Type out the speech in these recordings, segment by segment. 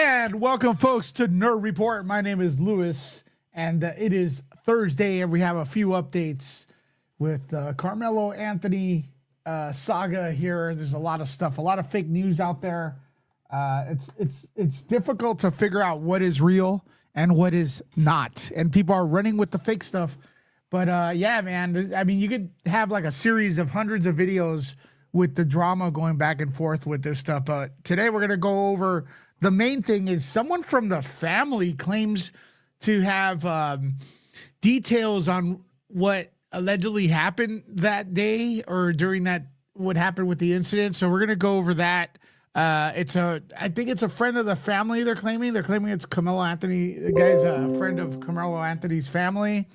And welcome, folks, to Nerd Report. My name is Lewis, and it is Thursday, and we have a few updates with Karmelo Anthony saga here. There's a lot of stuff, a lot of fake news out there. It's difficult to figure out what is real and what is not, and people are running with the fake stuff. But yeah, man, I mean, you could have like a series of hundreds of videos with the drama going back and forth with this stuff. But today we're gonna go over. The main thing is someone from the family claims to have details on what allegedly happened that day or during that, what happened with the incident. So we're going to go over that. I think it's a friend of the family. They're claiming it's Carmelo Anthony. The guy's a friend of Carmelo Anthony's family.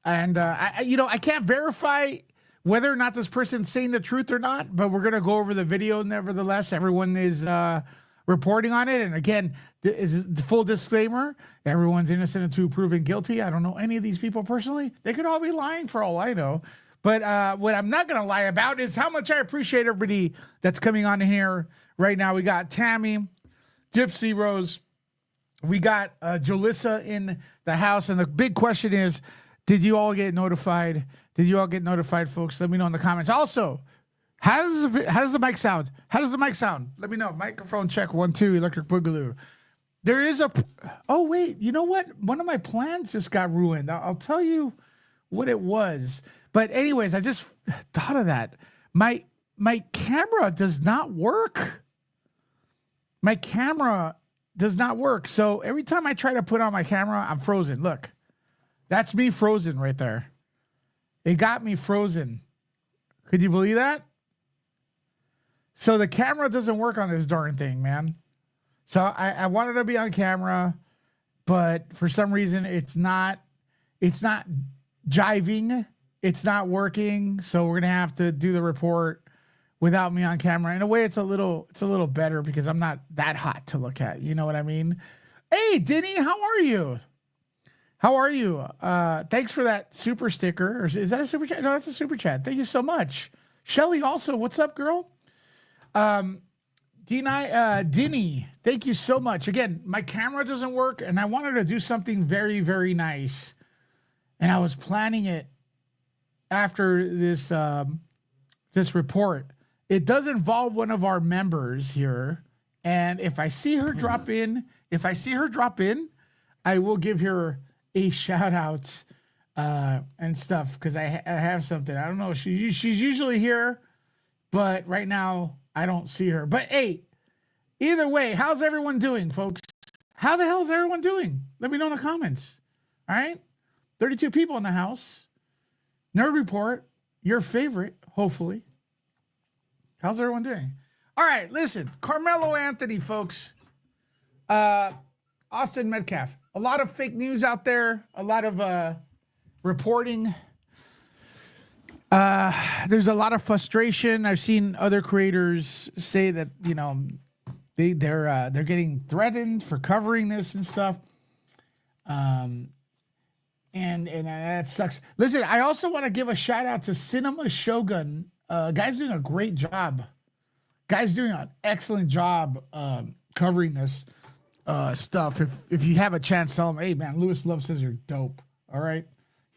And I can't verify whether or not this person's saying the truth or not, but we're going to go over the video. Nevertheless, everyone is, reporting on it. And again, is the full disclaimer, everyone's innocent until proven guilty. I don't know any of these people personally. They could all be lying for all I know. But what I'm not going to lie about is how much I appreciate everybody that's coming on here right now. We got Tammy, Gypsy Rose. We got Jalissa in the house. And the big question is, did you all get notified? Did you all get notified, folks? Let me know in the comments. Also, how does the mic sound? How does the mic sound? Let me know. Microphone check 1 2. Electric Boogaloo. There is a. Oh wait, you know what? One of my plans just got ruined. I'll tell you what it was. But anyways, I just thought of that. My camera does not work. My camera does not work. So every time I try to put on my camera, I'm frozen. Look, that's me frozen right there. It got me frozen. Could you believe that? So the camera doesn't work on this darn thing, man. So I wanted to be on camera, but for some reason it's not jiving. It's not working. So we're going to have to do the report without me on camera. In a way, it's a little better because I'm not that hot to look at. You know what I mean? Hey, Denny, how are you? How are you? Thanks for that super sticker. Or is that a super chat? No, that's a super chat. Thank you so much. Shelly also, what's up, girl? Denny, thank you so much. Again, my camera doesn't work, and I wanted to do something very, very nice. And I was planning it after this this report. It does involve one of our members here. And if I see her drop in, I will give her a shout out and stuff because I have something. I don't know. She's usually here, but right now I don't see her. But hey, either way, how's everyone doing, folks? How the hell is everyone doing? Let me know in the comments. All right, 32 people in the house. Nerd Report, your favorite, hopefully. How's everyone doing? All right, listen, Carmelo Anthony, folks. Austin Metcalf. A lot of fake news out there. A lot of reporting. There's a lot of frustration. I've seen other creators say that they're getting threatened for covering this and stuff. And that sucks. Listen, I also want to give a shout out to Cinema Shogun. Guy's doing a great job. Guy's doing an excellent job covering this stuff. If you have a chance, tell him, hey man, Lewis Love says you're dope. All right,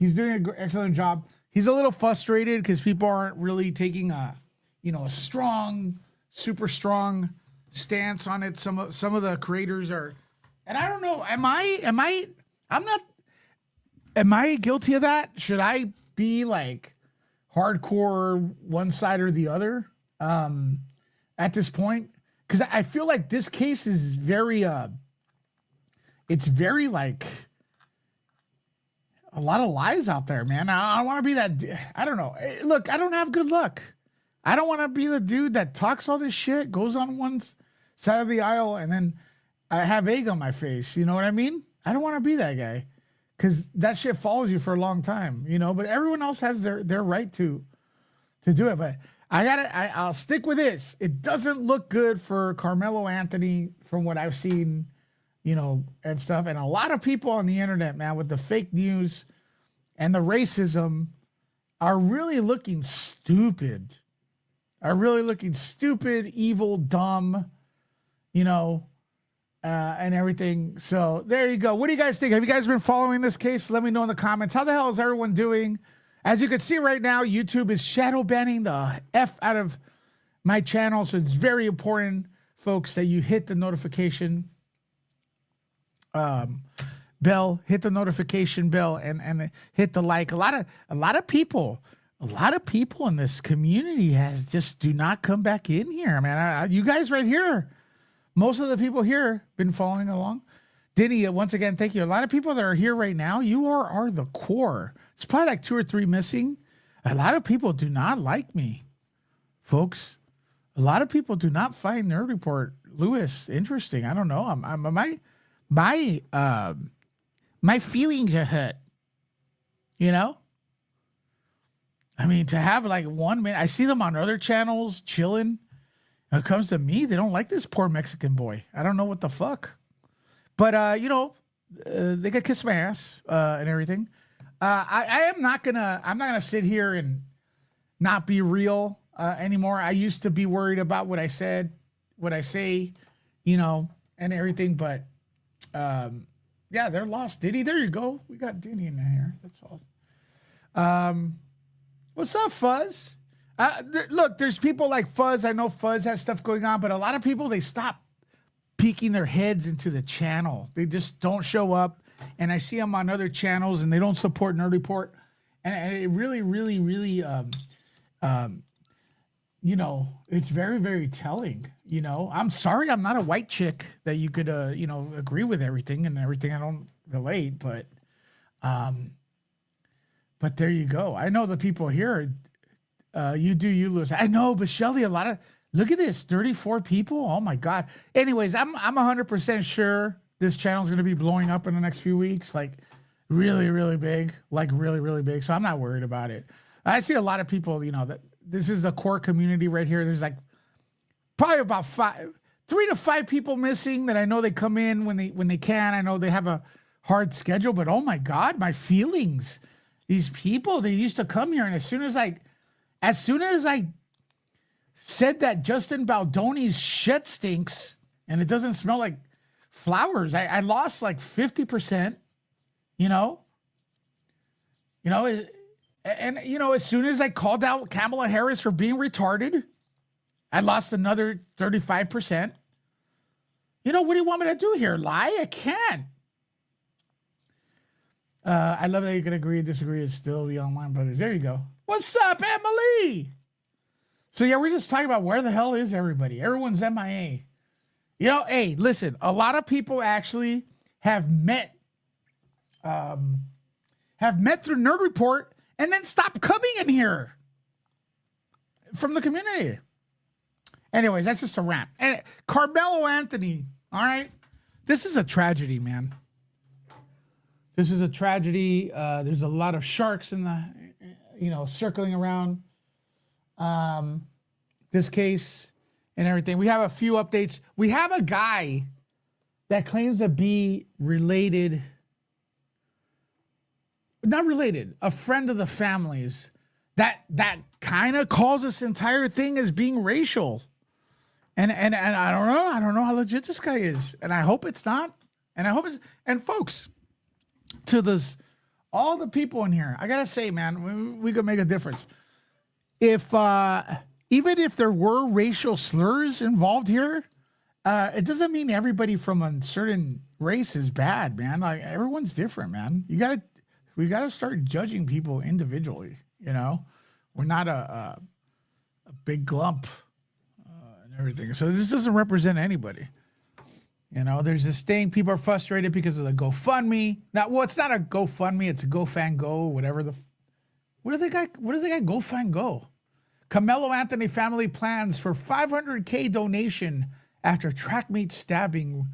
he's doing an excellent job. He's a little frustrated because people aren't really taking a strong, super strong stance on it. Some of the creators are, and I don't know. Am I guilty of that? Should I be like hardcore one side or the other at this point? Because I feel like this case is very, it's very like a lot of lies out there, man. I don't want to be that. I don't know. Look, I don't have good luck. I don't want to be the dude that talks all this shit, goes on one side of the aisle, and then I have egg on my face. You know what I mean? I don't want to be that guy because that shit follows you for a long time, but everyone else has their right to do it. But I'll stick with this. It doesn't look good for Carmelo Anthony from what I've seen, and stuff. And a lot of people on the internet, man, with the fake news and the racism are really looking stupid. Evil, dumb, and everything. So there you go. What do you guys think? Have you guys been following this case? Let me know in the comments. How the hell is everyone doing? As you can see right now, YouTube is shadow banning the F out of my channel. So it's very important, folks, that you hit the notification bell, hit the notification bell, and hit the like. A lot of people in this community just do not come back in here, man. You guys right here, most of the people here been following along. Denny, once again, thank you. A lot of people that are here right now, you are the core. It's probably like 2 or 3 missing. A lot of people do not like me, folks. A lot of people do not find Nerd Report Lewis interesting. I don't know. My feelings are hurt. You know? I mean, to have like 1 minute, I see them on other channels chilling. When it comes to me, they don't like this poor Mexican boy. I don't know what the fuck. But they could kiss my ass and everything. I'm not gonna sit here and not be real anymore. I used to be worried about what I say, and everything. But yeah, they're lost. Diddy, there you go. We got Diddy in here. That's all. What's up, Fuzz? Look, there's people like Fuzz. I know Fuzz has stuff going on, but a lot of people, they stop peeking their heads into the channel. They just don't show up. And I see them on other channels, and they don't support Nerd Report. And it really, really, really, it's very, very telling. I'm sorry I'm not a white chick that you could, agree with everything and everything. I don't relate, but there you go. I know the people here, you do, you lose. I know, but Shelly, look at this, 34 people. Oh my God. Anyways, I'm 100% sure this channel is going to be blowing up in the next few weeks, like really, really big, like really, really big. So I'm not worried about it. I see a lot of people, that this is a core community right here. There's like probably about 3 to 5 people missing that I know they come in when they can. I know they have a hard schedule, but oh my God, my feelings. These people, they used to come here, and as soon as I said that Justin Baldoni's shit stinks and it doesn't smell like flowers, I lost like 50%, as soon as I called out Kamala Harris for being retarded, I lost another 35%. What do you want me to do here? Lie? I can't. I love that you can agree and disagree and still be online brothers. There you go. What's up, Emily? So yeah, we're just talking about where the hell is everybody? Everyone's MIA. Hey, listen, a lot of people actually have met through Nerd Report and then stopped coming in here from the community. Anyways, that's just a rant. And Karmelo Anthony, all right? This is a tragedy, man. This is a tragedy. There's a lot of sharks in the, circling around this case and everything. We have a few updates. We have a guy that claims to be related, not related, a friend of the family's that kind of calls this entire thing as being racial. And I don't know how legit this guy is. And I hope it's not. And folks, to all the people in here, I gotta say, man, we could make a difference. If even if there were racial slurs involved here, it doesn't mean everybody from a certain race is bad, man. Like, everyone's different, man. We gotta start judging people individually. We're not a big glump and everything. So this doesn't represent anybody. There's this thing. People are frustrated because of the GoFundMe. Now, well, it's not a GoFundMe. It's a GoFanGo, whatever what does the guy GoFanGo? Karmelo Anthony family plans for $500K donation after track meet stabbing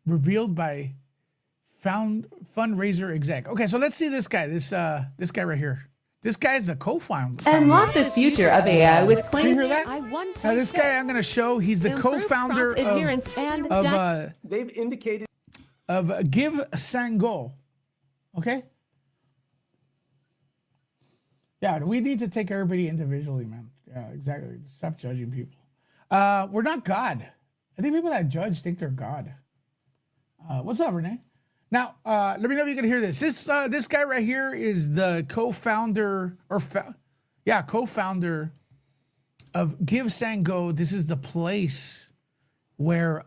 revealed by Fundraiser exec. Okay, so let's see this guy. This guy right here. This guy is a co-founder. Unlock the future of AI with Can you hear that? Now, this guy I'm going to show, he's the co-founder of they've indicated of Give Sango. Okay? Yeah, we need to take everybody individually, man. Yeah, exactly. Stop judging people. We're not God. I think people that judge think they're God. What's up, Renee? Now, let me know if you can hear this. This guy right here is the co-founder co-founder of Give Send Go. This is the place where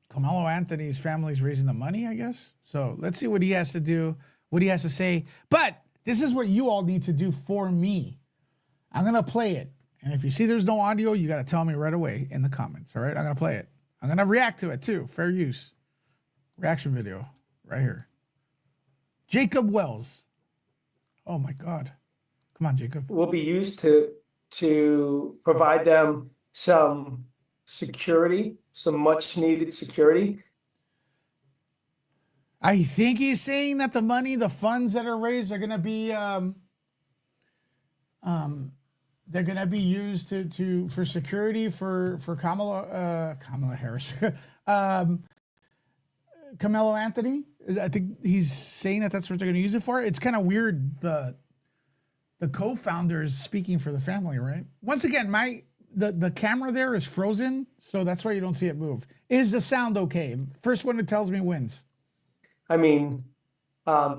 Carmelo Anthony's family is raising the money, I guess. So let's see what he has to do, what he has to say. But this is what you all need to do for me. I'm going to play it. And if you see there's no audio, you got to tell me right away in the comments. All right. I'm going to play it. I'm going to react to it too. Fair use. Reaction video right here. Jacob Wells. Oh my God. Come on, Jacob. Will be used to provide them some security, some much needed security. I think he's saying that the money, the funds that are raised are going to be, they're going to be used for security for Kamala Harris, Carmelo Anthony. I think he's saying that that's what they're going to use it for. It's kind of weird. The co-founder is speaking for the family, right? Once again, the camera there is frozen, so that's why you don't see it move. Is the sound okay? First one that tells me wins. I mean,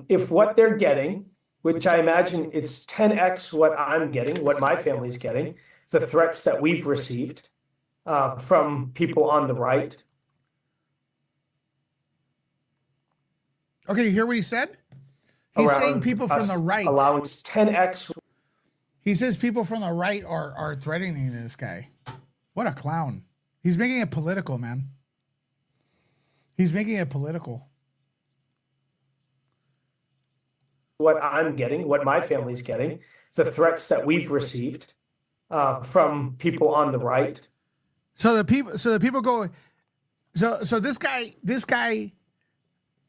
if what they're getting, which I imagine it's 10x what I'm getting, what my family's getting, the threats that we've received from people on the right. Okay, you hear what he said? He's saying people from the right. Allowing 10x. He says people from the right are threatening this guy. What a clown. He's making it political, man. He's making it political. What I'm getting, what my family's getting, the threats that we've received from people on the right. So the people go. So this guy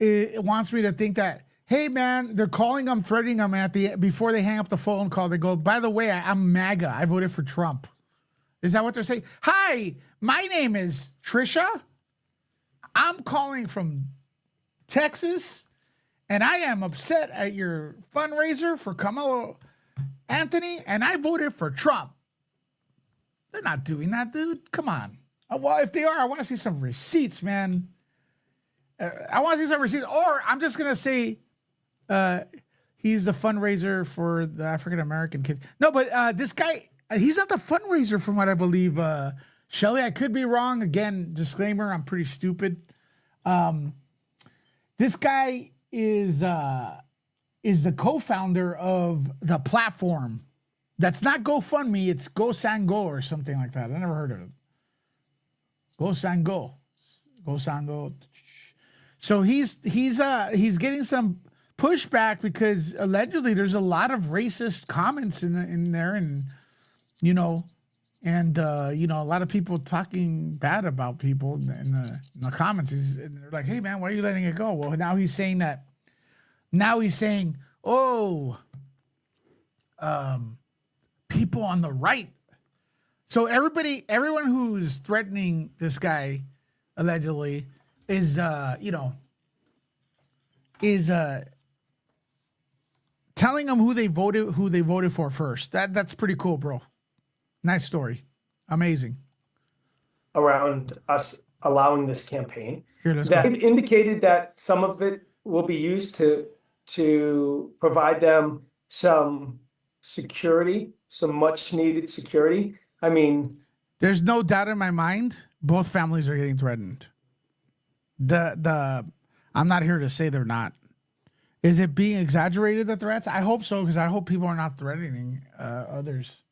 wants me to think that, hey man, they're calling him, threatening him before they hang up the phone call. They go, by the way, I'm MAGA. I voted for Trump. Is that what they're saying? Hi, my name is Trisha. I'm calling from Texas. And I am upset at your fundraiser for Carmelo Anthony, and I voted for Trump. They're not doing that, dude. Come on. Well, if they are, I want to see some receipts, man. I want to see some receipts. Or I'm just going to say he's the fundraiser for the African-American kid. No, but this guy, he's not the fundraiser from what I believe. Shelly, I could be wrong. Again, disclaimer, I'm pretty stupid. This guy is the co-founder of the platform that's not GoFundMe, it's Go Send Go or something like that. I never heard of it. Go Send Go. Go Send Go. So he's getting some pushback because allegedly there's a lot of racist comments in there, and a lot of people talking bad about people in the comments. They're like, hey man, why are you letting it go? Well, now he's saying that. Now he's saying, people on the right. So everyone who's threatening this guy allegedly is telling them who they voted for first. That's pretty cool, bro. Nice story. Amazing. Around us allowing this campaign. Let's that go. indicated that some of it will be used to provide them some security, some much needed security. I mean, there's no doubt in my mind, both families are getting threatened. I'm not here to say they're not. Is it being exaggerated, the threats? I hope so, because I hope people are not threatening others.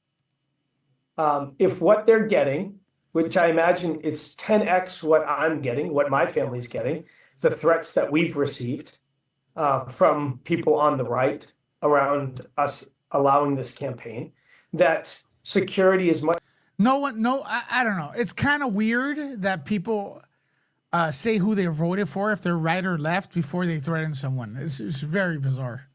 If what they're getting, which I imagine it's 10x what I'm getting, what my family's getting, the threats that we've received from people on the right around us allowing this campaign, that security is much. I don't know. It's kind of weird that people say who they voted for, if they're right or left, before they threaten someone. It's very bizarre.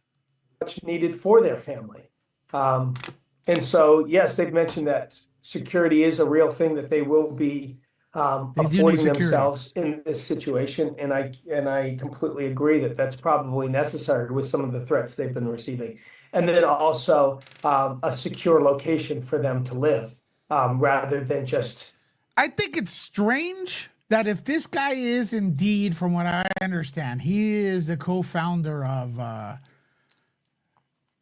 Much needed for their family. And so, yes, they've mentioned that security is a real thing, that they will be affording themselves in this situation. And I completely agree that that's probably necessary with some of the threats they've been receiving. And then also a secure location for them to live, rather than just I think it's strange that if this guy is indeed, from what I understand, he is the co-founder of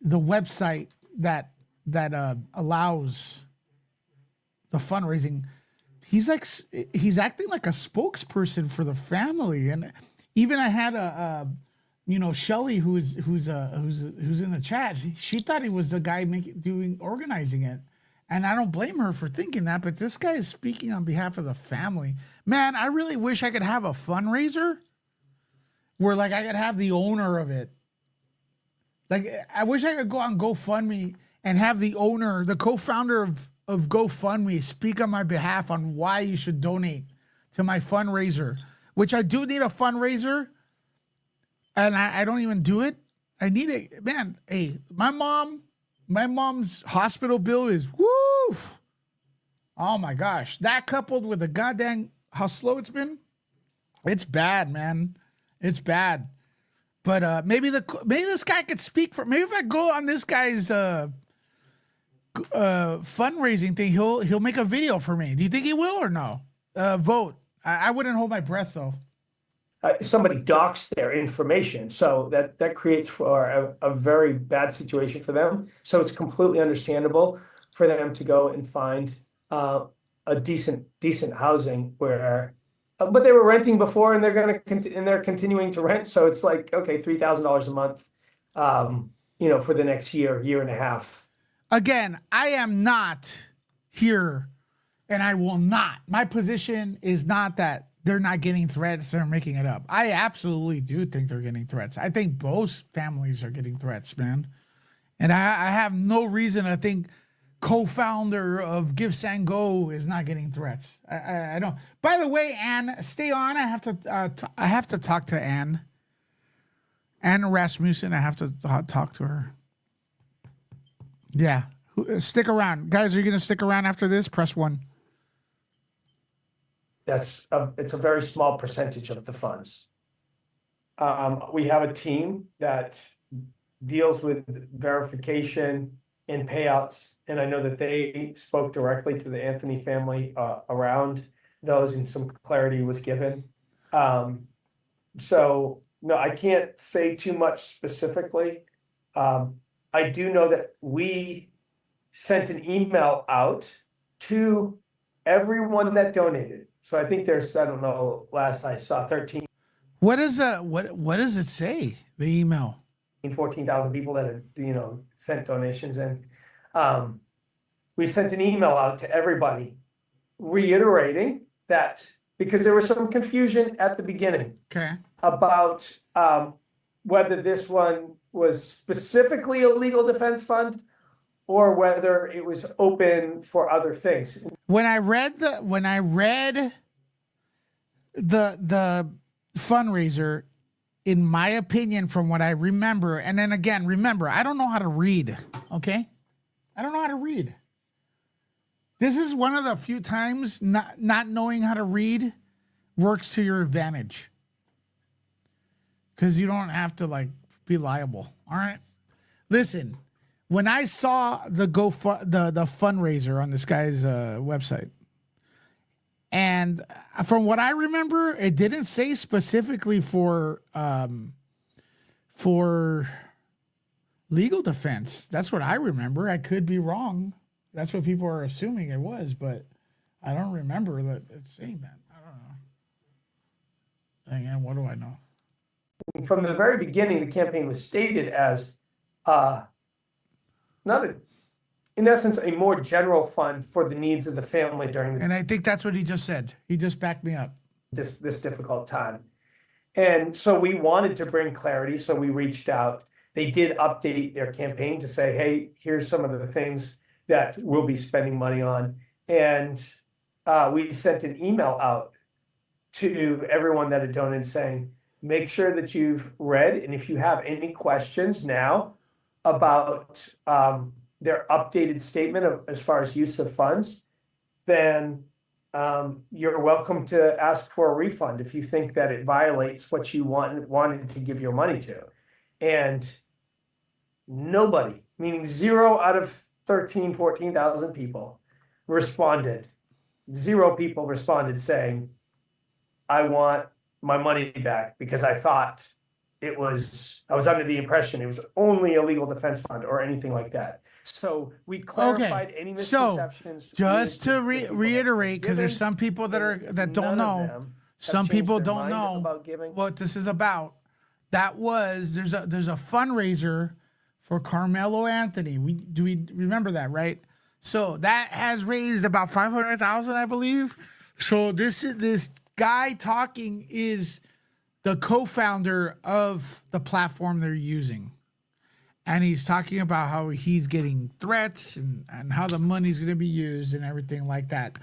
the website that allows the fundraising. He's acting like a spokesperson for the family, and even I had a Shelly who's in the chat. She thought he was the guy organizing it. And I don't blame her for thinking that, but this guy is speaking on behalf of the family. Man, I really wish I could have a fundraiser where like I could have the owner of it. Like I wish I could go on GoFundMe and have the owner, the co-founder of GoFundMe speak on my behalf on why you should donate to my fundraiser, which I do need a fundraiser and I don't even do it. I need it. Man, hey, my mom's hospital bill is woof. Oh my gosh. That coupled with the goddamn how slow it's been. It's bad, man. It's bad. But maybe this guy could speak for maybe if I go on this guy's fundraising thing, he'll make a video for me. Do you think he will or no? Vote. I wouldn't hold my breath though. Somebody docks their information, so that creates for a very bad situation for them. So it's completely understandable for them to go and find a decent housing where, but they were renting before and they're continuing to rent. So it's like, okay, $3,000 a month, for the next year and a half. Again, I am not here, and I will not. My position is not that they're not getting threats, they're making it up. I absolutely do think they're getting threats. I think both families are getting threats, man. And I have no reason to think co-founder of Give San Go is not getting threats. I don't. By the way, Anne, stay on. I have to talk to Anne Rasmussen. I have to talk to her. Yeah. Stick around. Guys, are you going to stick around after this? Press 1. It's a very small percentage of the funds. We have a team that deals with verification and payouts, and I know that they spoke directly to the Anthony family around those, and some clarity was given. So no, I can't say too much specifically. I do know that we sent an email out to everyone that donated. So I think there's, I don't know, last I saw 13. What does it say? The email. 14,000 people that had, sent donations in. We sent an email out to everybody reiterating that, because there was some confusion at the beginning. Okay. About whether this one was specifically a legal defense fund or whether it was open for other things. When I read the fundraiser, in my opinion, from what I remember, and then again, remember, I don't know how to read, okay? I don't know how to read. This is one of the few times not knowing how to read works to your advantage. Because you don't have to, be liable, all right? Listen, when I saw the fundraiser on this guy's website, and from what I remember, it didn't say specifically for legal defense. That's what I remember. I could be wrong. That's what people are assuming it was, but I don't remember that it's saying that. I don't know. Dang it, what do I know? From the very beginning, the campaign was stated as in essence, a more general fund for the needs of the family during and I think that's what he just said. He just backed me up. This difficult time. And so we wanted to bring clarity, so we reached out. They did update their campaign to say, hey, here's some of the things that we'll be spending money on. And we sent an email out to everyone that had donated saying, make sure that you've read, and if you have any questions now about their updated statement as far as use of funds, then you're welcome to ask for a refund if you think that it violates what you wanted to give your money to. And nobody, meaning 0 out of 14,000 people, responded 0 people responded saying, I want my money back because I thought I was under the impression it was only a legal defense fund or anything like that. So we clarified any misconceptions. Just to reiterate, because there's some people that don't know, some people don't know what this is about. There's a fundraiser for Karmelo Anthony. We remember that, right? So that has raised about 500,000, I believe. So this guy talking is the co-founder of the platform they're using. And he's talking about how he's getting threats and how the money's going to be used and everything like that.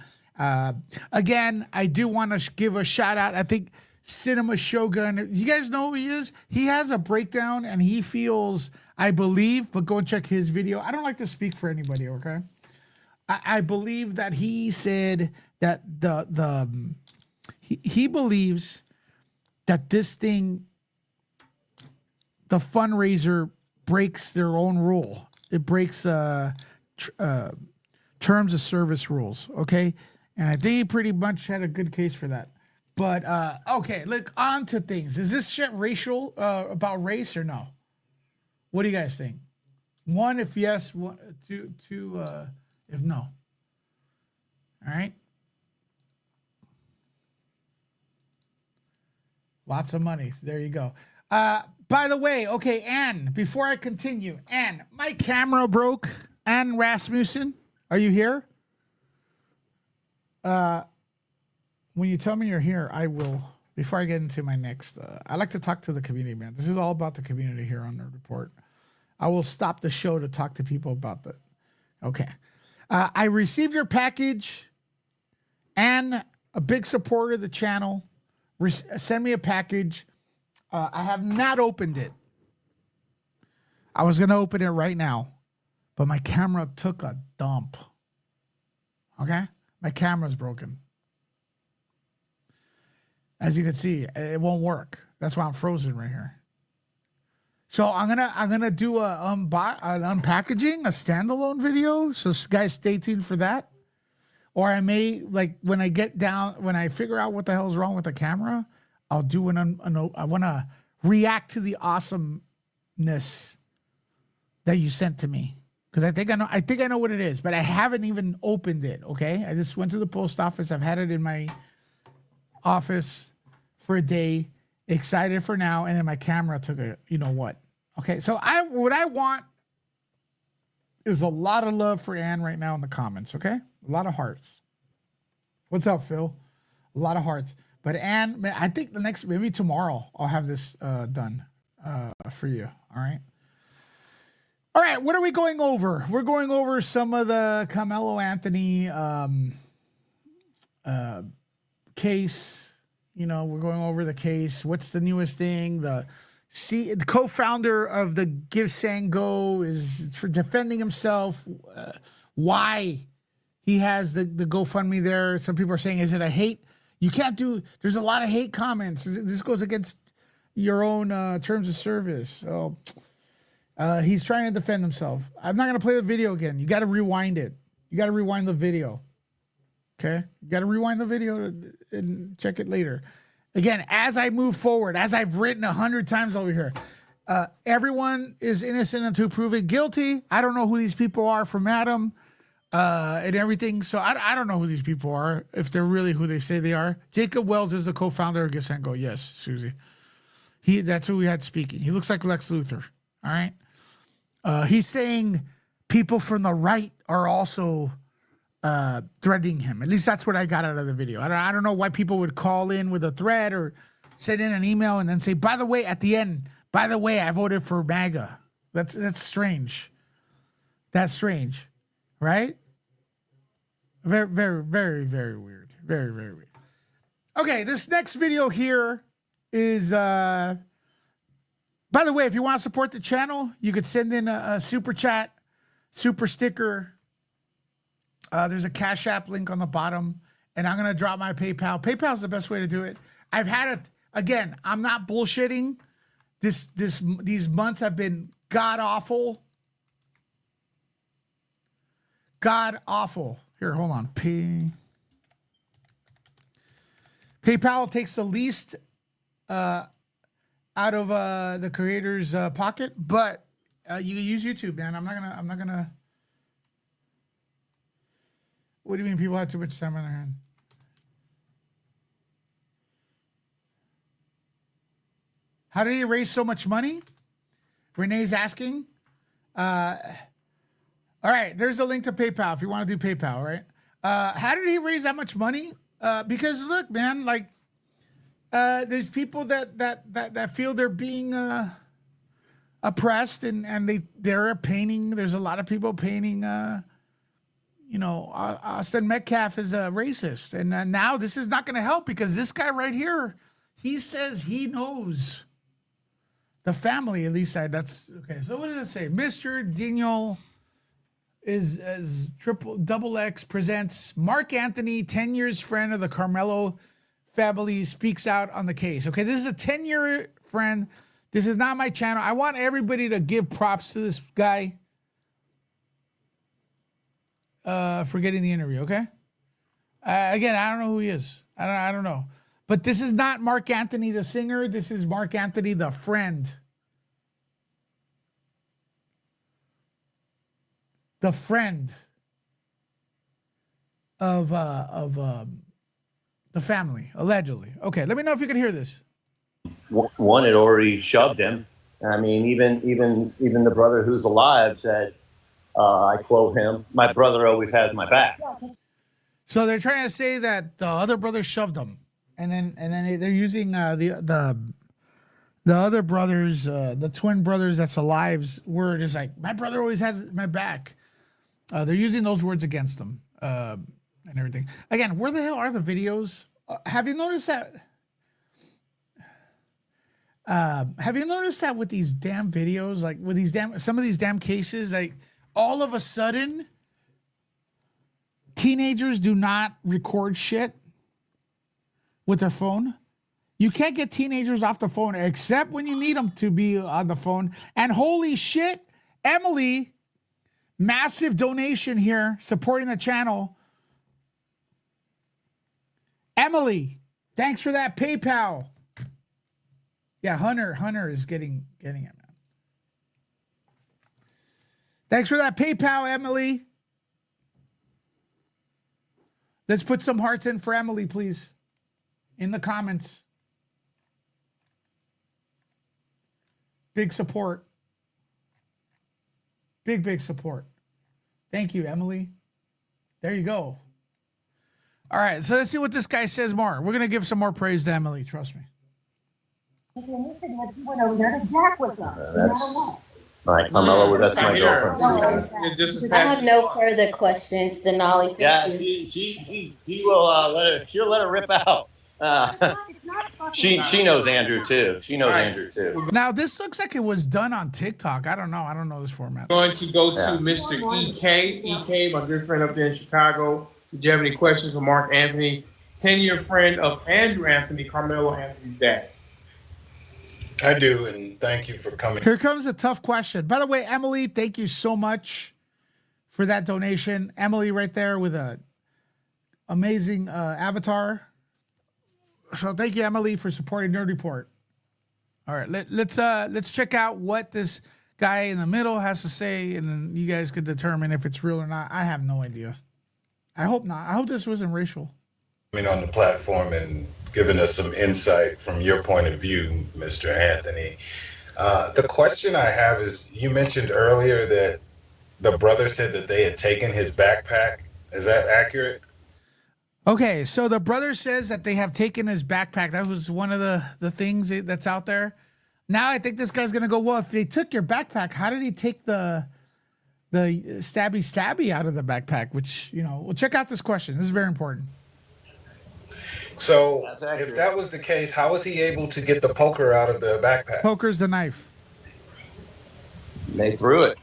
Again, I do want to give a shout out. I think Cinema Shogun, you guys know who he is? He has a breakdown and he feels, I believe, but go check his video. I don't like to speak for anybody, okay? I believe that he said that he believes that this thing, the fundraiser, breaks their own rule. It breaks terms of service rules, okay? And I think he pretty much had a good case for that. But, okay, look, on to things. Is this shit racial, about race or no? What do you guys think? 1, if yes, 2, if no. All right? Lots of money. There you go. By the way, okay, Anne, before I continue, Anne, my camera broke. Anne Rasmussen, are you here? When you tell me you're here, I will, before I get into my next, I like to talk to the community, man. This is all about the community here on the report. I will stop the show to talk to people about that. Okay. I received your package. Anne, a big supporter of the channel, send me a package. I have not opened it. I was going to open it right now, but my camera took a dump. Okay? My camera's broken. As you can see, it won't work. That's why I'm frozen right here. So I'm gonna do an unpackaging, a standalone video. So guys, stay tuned for that. Or I may, like, when I figure out what the hell's wrong with the camera, I'll do I want to react to the awesomeness that you sent to me. Because I think I know what it is, but I haven't even opened it, okay? I just went to the post office. I've had it in my office for a day, excited for now, and then my camera took a, you know what. Okay, so what I want is a lot of love for Anne right now in the comments, okay? A lot of hearts. What's up, Phil? A lot of hearts. But Anne, I think maybe tomorrow, I'll have this done for you, all right? All right, what are we going over? We're going over some of the Karmelo Anthony case. You know, we're going over the case. What's the newest thing? The co-founder of the Give Sang Go is for defending himself. Why he has the GoFundMe there. Some people are saying, is it a hate? You can't do, there's a lot of hate comments. This goes against your own terms of service. So he's trying to defend himself. I'm not going to play the video again. You got to rewind it. You got to rewind the video. Okay? You got to rewind the video and check it later. Again, as I move forward, as I've written 100 times over here, everyone is innocent until proven guilty. I don't know who these people are from Adam and everything. So I don't know who these people are, if they're really who they say they are. Jacob Wells is the co-founder of Give Sang Go. Yes, Susie. That's who we had speaking. He looks like Lex Luthor. All right. He's saying people from the right are also threatening him. At least that's what I got out of the video. I don't know why people would call in with a threat or send in an email and then say, by the way, at the end, by the way, I voted for MAGA. That's strange. That's strange, right? Very, very, very, very weird. Very, very weird. Okay, this next video here is, by the way, if you want to support the channel, you could send in a super chat, super sticker. There's a Cash App link on the bottom, and I'm going to drop my PayPal. PayPal is the best way to do it. I've had it, again, I'm not bullshitting. These months have been god-awful. God-awful. Here, hold on. PayPal takes the least out of the creator's pocket, but you can use YouTube, man. I'm not gonna. What do you mean people have too much time on their hand? How did he raise so much money? Renee's asking. All right, there's a link to PayPal if you want to do PayPal, right? How did he raise that much money? Because look, man, like there's people that feel they're being oppressed and they're painting. There's a lot of people painting. Austin Metcalf is a racist, and now this is not going to help because this guy right here, he says he knows the family. At least that's okay. So what does it say? Mr. Dino is as double X presents Mark Anthony, 10 years friend of the Karmelo family, speaks out on the case. Okay, this is a 10-year friend. This is not my channel. I want everybody to give props to this guy for getting the interview, okay? Again, I don't know who he is. I don't know. But this is not Mark Anthony, the singer. This is Mark Anthony, the friend. The friend of the family, allegedly. Okay, let me know if you can hear this. One had already shoved him. I mean, even the brother who's alive said, I quote him, "My brother always has my back." So they're trying to say that the other brother shoved him, and then they're using the other brothers, the twin brothers that's alive's word is like, "My brother always has my back." They're using those words against them and everything. Again, where the hell are the videos? Have you noticed that? Have you noticed that with these damn videos, like with some of these damn cases, like all of a sudden, teenagers do not record shit with their phone. You can't get teenagers off the phone except when you need them to be on the phone. And holy shit, Emily, massive donation here supporting the channel. Emily, thanks for that PayPal. Yeah, Hunter is getting it, man. Thanks for that PayPal, Emily. Let's put some hearts in for Emily, please, in the comments. Big support. Big support. Thank you, Emily. There you go. All right, so let's see what this guy says more. We're going to give some more praise to Emily, trust me. You said that you went over there to Jack with them. All right, Karmelo, that's my girlfriend. I have no further questions, Denali. Yeah, she will she'll let her rip out. She knows Andrew too. She knows Andrew too. Now this looks like it was done on TikTok. I don't know this format. Going to go to Mr. EK. EK, my good friend up there in Chicago. Did you have any questions for Mark Anthony, 10-year friend of Andrew Anthony, Karmelo Anthony's dad? I do, and thank you for coming. Here comes a tough question. By the way, Emily, thank you so much for that donation. Emily right there with a amazing avatar. So thank you, Emily, for supporting Nerd Report. All right, let's check out what this guy in the middle has to say, and then you guys could determine if it's real or not. I have no idea. I hope not. I hope this wasn't racial. On the platform and giving us some insight from your point of view, Mr. Anthony. The question I have is, you mentioned earlier that the brother said that they had taken his backpack. Is that accurate? Okay, so the brother says that they have taken his backpack. That was one of the things that's out there. Now I think this guy's going to go, well, if they took your backpack, how did he take the stabby out of the backpack? Which, well, check out this question. This is very important. So if that was the case, how was he able to get the poker out of the backpack? Poker's the knife. They threw it.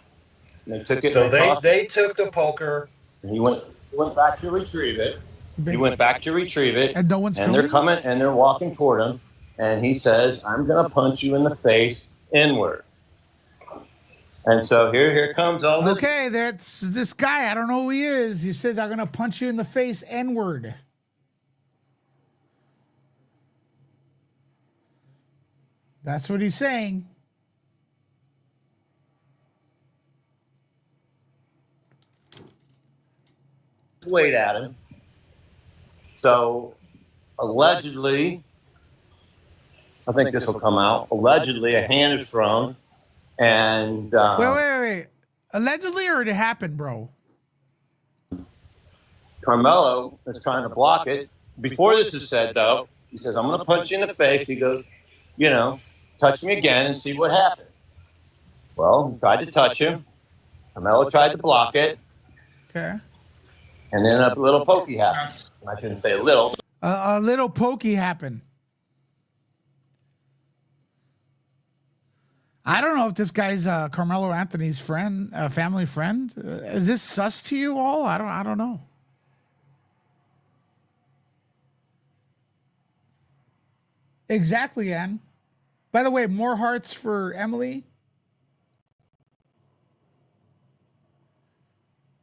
They took it. So they took the poker. He went back to retrieve it. He went back to retrieve it. And no one's and they're coming and they're walking toward him. And he says, "I'm going to punch you in the face inward." And so here comes all this. Okay, that's this guy. I don't know who he is. He says, "I'm going to punch you in the face N-word." That's what he's saying. Wait at him. So allegedly, I think this will come out. Allegedly, a hand is thrown, and Wait. Allegedly, or it happened, bro? Karmelo is trying to block it. Before this is said, though, he says, "I'm going to punch you in the face." He goes, touch me again and see what happens. Well, he tried to touch him. Karmelo tried to block it. Okay. And then a little pokey happened. I shouldn't say a little. A little pokey happened. I don't know if this guy's Carmelo Anthony's friend, family friend. Is this sus to you all? I don't know. Exactly, Ann. By the way, more hearts for Emily.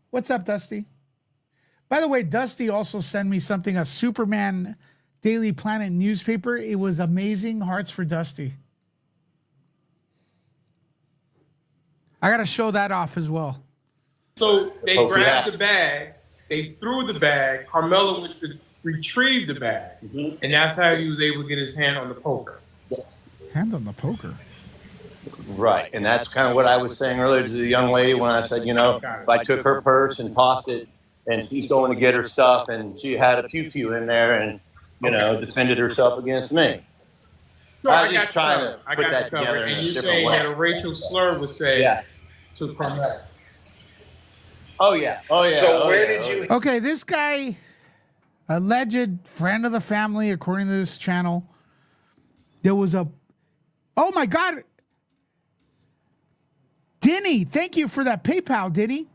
What's up, Dusty? By the way, Dusty also sent me something, a Superman Daily Planet newspaper. It was amazing. Hearts for Dusty. I got to show that off as well. So they grabbed the bag, they threw the bag, Karmelo went to retrieve the bag, and that's how he was able to get his hand on the poker. Hand on the poker? Right, and that's kind of what I was saying earlier to the young lady when I said, if I took her purse and tossed it, and she's going to get her stuff, and she had a pew-pew in there and, defended herself against me. So I was just trying to put that together in and a you're different saying way. that a racial slur was said to Karmelo. Oh, yeah. So where did you... Okay, this guy, alleged friend of the family, according to this channel, there was a... Oh, my God. Denny, thank you for that PayPal, Denny.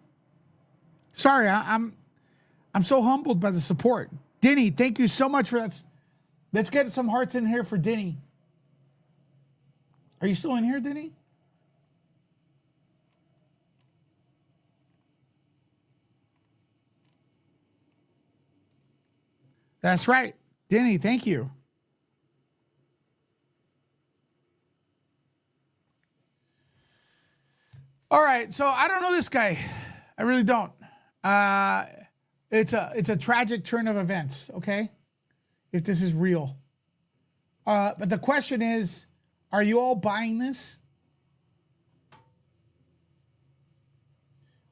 Sorry, I'm so humbled by the support. Denny, thank you so much for that. Let's get some hearts in here for Denny. Are you still in here, Denny? That's right. Denny, thank you. All right, so I don't know this guy. I really don't. It's a tragic turn of events, okay? If this is real. But the question is, are you all buying this?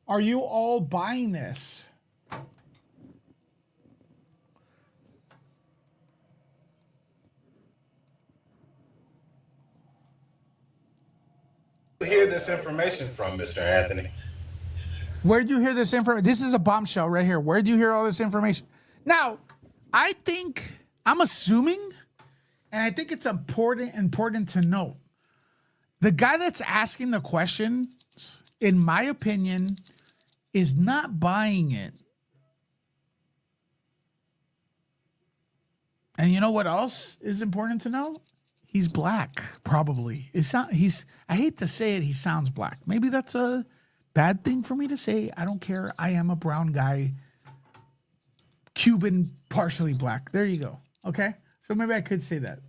Are you all buying this? Hear this information from, Mr. Anthony? Where'd you hear this information? This is a bombshell right here. Where'd you hear all this information? Now, I'm assuming, and I think it's important to note, the guy that's asking the questions, in my opinion, is not buying it. And you know what else is important to know? He's black, probably. I hate to say it, he sounds black. Maybe that's a bad thing for me to say. I don't care. I am a brown guy, Cuban, partially black. There you go. Okay? So maybe I could say that.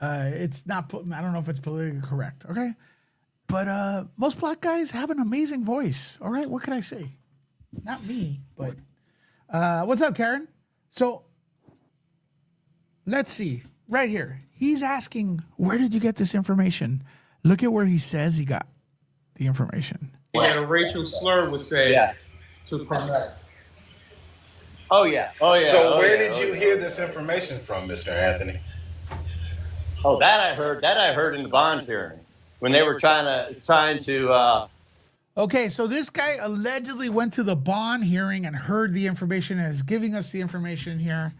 It's not, I don't know if it's politically correct. Okay? But most black guys have an amazing voice. All right? What can I say? Not me, but what's up, Karen? So let's see. Right here. He's asking, where did you get this information? Look at where he says he got the information. That a racial slur was said to Karmelo. Oh, yeah. So where did you hear this information from, Mr. Anthony? Oh, that I heard in the bond hearing when they were trying to. Okay, so this guy allegedly went to the bond hearing and heard the information and is giving us the information here.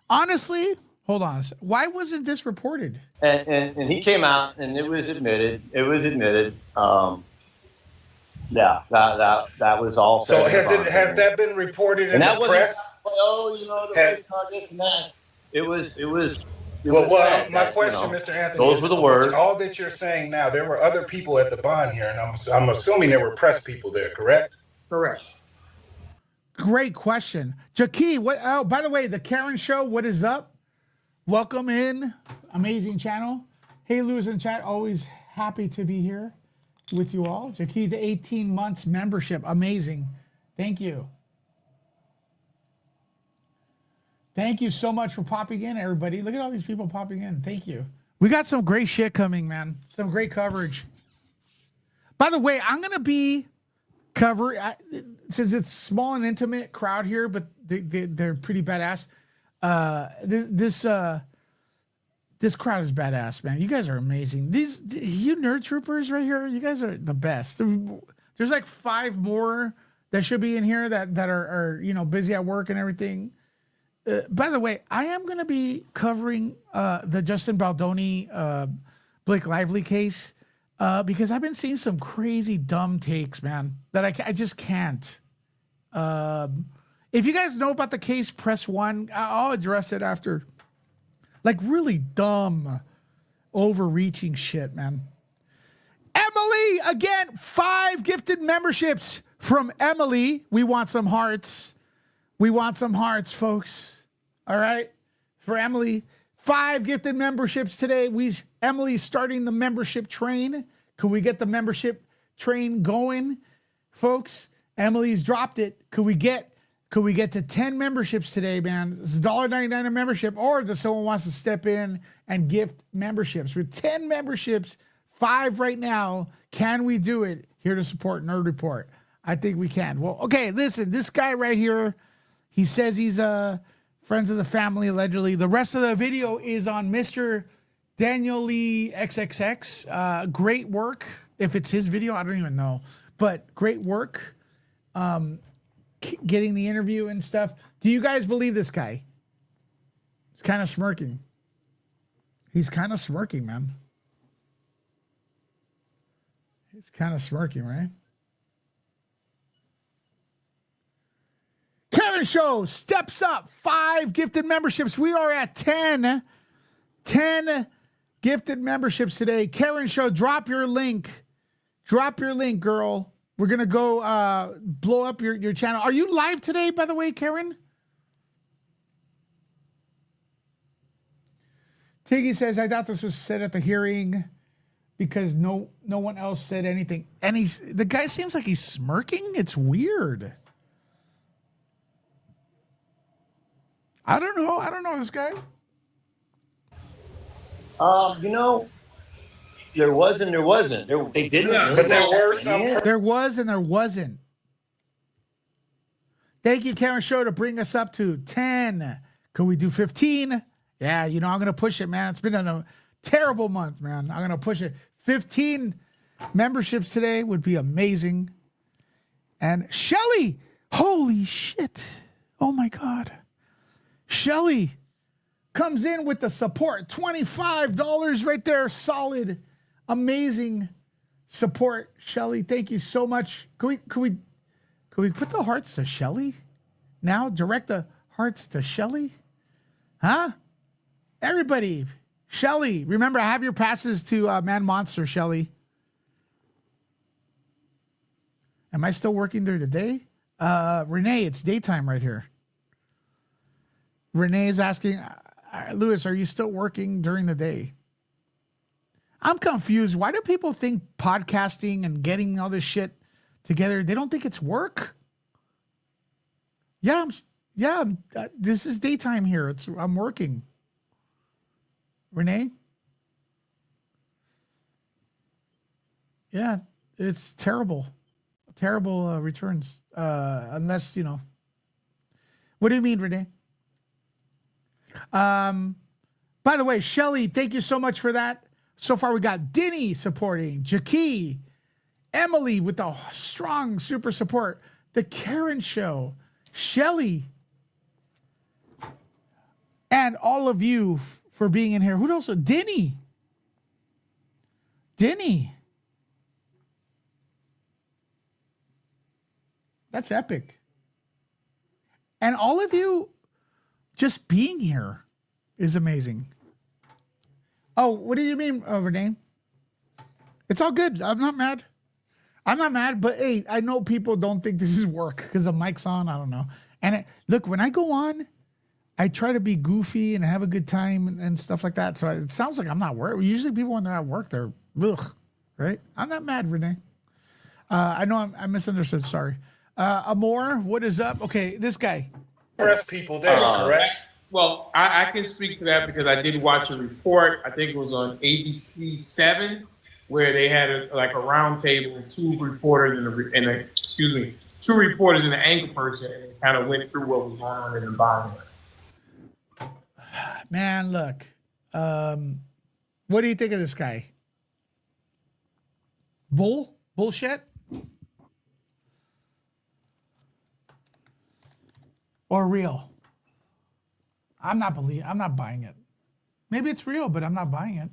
Honestly, hold on. Why wasn't this reported? And he came out and it was admitted. That was all. So has that been reported in the press? The race car, this and that. It was. Well, my question, Mr. Anthony, those were the words. All that you're saying now, there were other people at the bond hearing. I'm assuming there were press people there, correct? Correct. Great question. Jackie, what? Oh, by the way, the Karen Show, what is up? Welcome in. Amazing channel. Hey, Louis in chat, always happy to be here with you all. Jackie, the 18 months membership, amazing. Thank you. Thank you so much for popping in, everybody. Look at all these people popping in. Thank you. We got some great shit coming, man. Some great coverage. By the way, I'm going to be covering, since it's small and intimate crowd here, but they're pretty badass. This crowd is badass, man. You guys are amazing. You nerd troopers right here, you guys are the best. There's like 5 more that should be in here that are busy at work and everything. By the way, I am going to be covering the Justin Baldoni Blake Lively case because I've been seeing some crazy dumb takes, man, that I just can't. If you guys know about the case, press 1. I'll address it after. Like really dumb, overreaching shit, man. Emily, again, 5 gifted memberships from Emily. We want some hearts. We want some hearts, folks. All right, for Emily, 5 gifted memberships today. Emily's starting the membership train. Could we get the membership train going, folks? Emily's dropped it. Could we get to 10 memberships today, man? It's $1.99 a membership, or does someone wants to step in and gift memberships? With 10 memberships, 5 right now, can we do it? Here to support Nerd Report. I think we can. Well, okay, listen, this guy right here, he says he's friends of the family, allegedly. The rest of the video is on Mr. Daniel Lee XXX. Great work. If it's his video, I don't even know. But great work getting the interview and stuff. Do you guys believe this guy? He's kind of smirking. He's kind of smirking, man. He's kind of smirking, right? Karen Show steps up 5 gifted memberships. We are at 10 gifted memberships today. Karen Show, drop your link. Drop your link, girl. We're going to go blow up your channel. Are you live today, by the way, Karen? Tiggy says, I thought this was said at the hearing because no one else said anything. And the guy seems like he's smirking. It's weird. I don't know this guy. There was and there wasn't. They didn't. Yeah, but there were some. Yeah. There was and there wasn't. Thank you, Karen Show, to bring us up to 10. Could we do 15? Yeah, I'm going to push it, man. It's been a terrible month, man. I'm going to push it. 15 memberships today would be amazing. And Shelly, holy shit. Oh, my God. Shelly comes in with the support. $25 right there. Solid. Amazing support, Shelly. Thank you so much. Could we put the hearts to Shelly now? Direct the hearts to Shelly? Huh? Everybody, Shelly. Remember, I have your passes to Man Monster, Shelly. Am I still working there today? Renee, it's daytime right here. Renee is asking, Louis, are you still working during the day? I'm confused. Why do people think podcasting and getting all this shit together, they don't think it's work? Yeah, this is daytime here. I'm working. Renee? Yeah, it's terrible. Terrible returns. Unless, What do you mean, Renee? By the way, Shelly, thank you so much for that. So far, we got Denny supporting, Jackie, Emily with the strong super support, the Karen Show, Shelly, and all of you for being in here. Who else? Denny. That's epic. And all of you just being here is amazing. Oh, what do you mean, Renee? It's all good. I'm not mad, but hey, I know people don't think this is work because the mic's on. I don't know. And look, when I go on I try to be goofy and have a good time and stuff like that. So it sounds like I'm not worried. Usually people when they're at work, they're ugh, right? I'm not mad, Renee. I know I misunderstood. Sorry. Amor, what is up? Okay, this guy. Press people there, correct? Well, I can speak to that because I did watch a report. I think it was on ABC 7, where they had a round table, two reporters two reporters and an anchor person, and kind of went through what was going on in the environment. Man, look. What do you think of this guy? Bullshit? Or real? I'm not buying it. Maybe it's real, but I'm not buying it.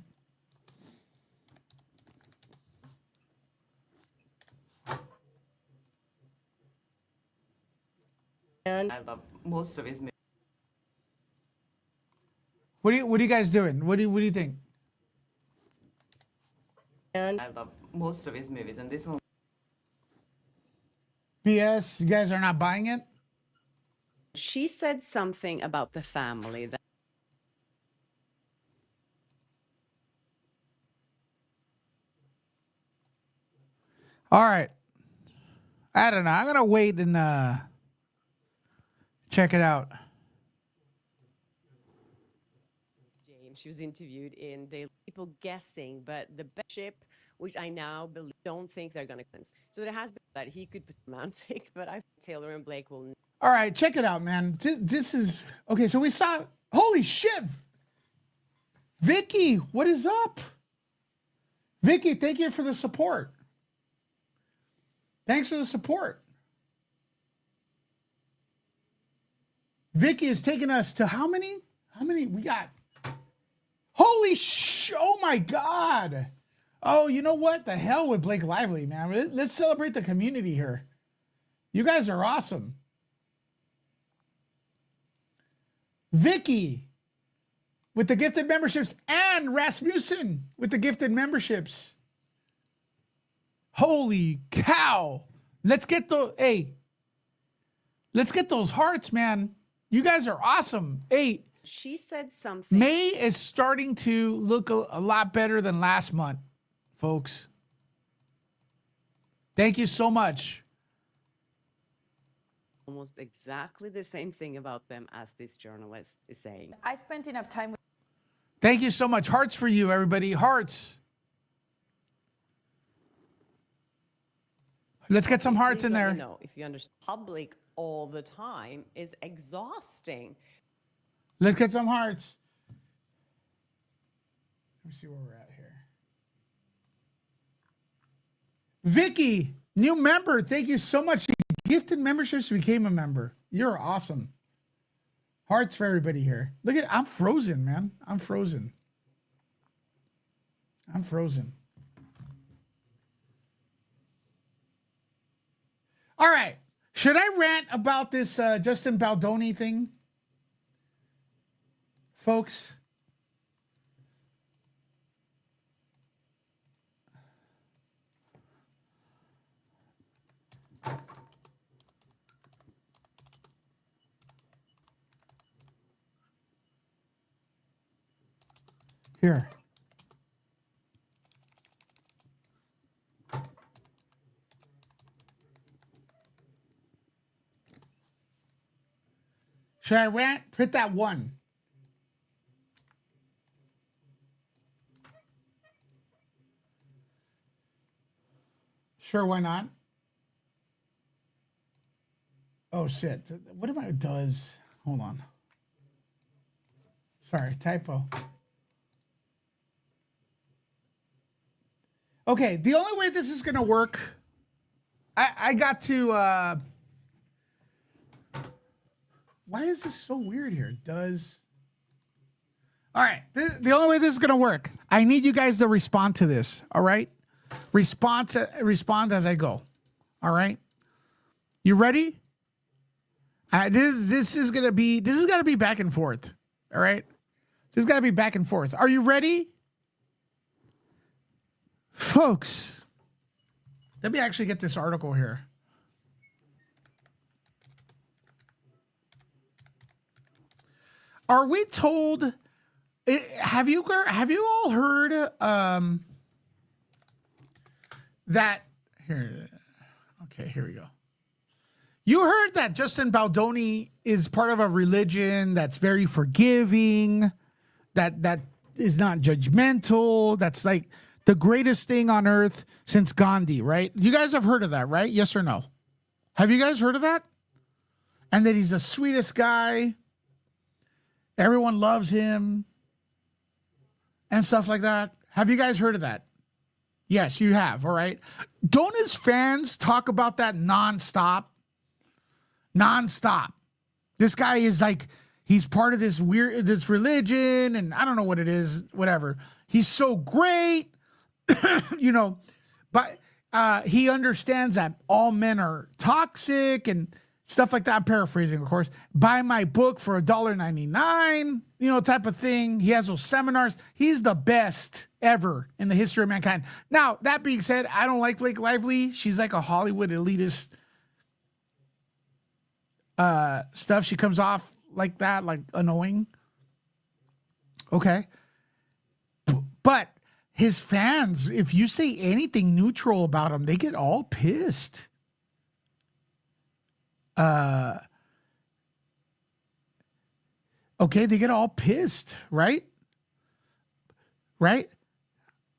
And I love most of his movies. What are you guys doing? What do you think? And I love most of his movies, and this one. BS, you guys are not buying it? She said something about the family that. All right. I don't know. I'm gonna wait and check it out. James, she was interviewed in Daily. People guessing, but the ship, which I now believe, don't think they're gonna win. So there has been that he could put romantic, but I Taylor and Blake will. All right, check it out, man. This is okay. So we saw. Holy shit, Vicky, what is up? Vicky, thank you for the support. Thanks for the support. Vicky has taken us to how many? How many we got? Holy oh my God. Oh, you know what? The hell with Blake Lively, man. Let's celebrate the community here. You guys are awesome. Vicky with the gifted memberships and Rasmussen with the gifted memberships. Holy cow. Let's get let's get those hearts, man. You guys are awesome. Hey, she said something. May is starting to look a lot better than last month, folks. Thank you so much. Almost exactly the same thing about them as this journalist is saying. I spent enough time with. Thank you so much. Hearts for you, everybody. Hearts. Let's get some hearts in there. No, if you understand, public all the time is exhausting. Let's get some hearts. Let me see where we're at here. Vicky, new member. Thank you so much. Gifted memberships became a member. You're awesome. Hearts for everybody here. Look at, I'm frozen, man. I'm frozen. I'm frozen. All right. Should I rant about this Justin Baldoni thing? Folks. Here. Should I rant? Hit that one. Sure, why not? Oh, shit. What am I does? Hold on. Sorry, typo. Okay, the only way this is going to work, I got to, why is this so weird here? Does, all right, the only way this is going to work, I need you guys to respond to this, all right? Respond as I go, all right? You ready? This is gonna be back and forth, all right? This is gonna be back and forth. Are you ready? Folks, let me actually get this article here. Are we told? Have you all heard that here? Okay, here we go. You heard that Justin Baldoni is part of a religion that's very forgiving, that is not judgmental, that's like the greatest thing on earth since Gandhi, right? You guys have heard of that, right? Yes or no? Have you guys heard of that? And that he's the sweetest guy. Everyone loves him and stuff like that. Have you guys heard of that? Yes, you have. All right. Don't his fans talk about that nonstop? Nonstop. This guy is like, he's part of this religion, and I don't know what it is, whatever. He's so great, you know, but he understands that all men are toxic and stuff like that. I'm paraphrasing, of course. Buy my book for $1.99, you know, type of thing. He has those seminars. He's the best ever in the history of mankind. Now, that being said, I don't like Blake Lively. She's like a Hollywood elitist stuff. She comes off like that, like annoying. Okay. But his fans, if you say anything neutral about him, they get all pissed. Okay, they get all pissed, right? Right?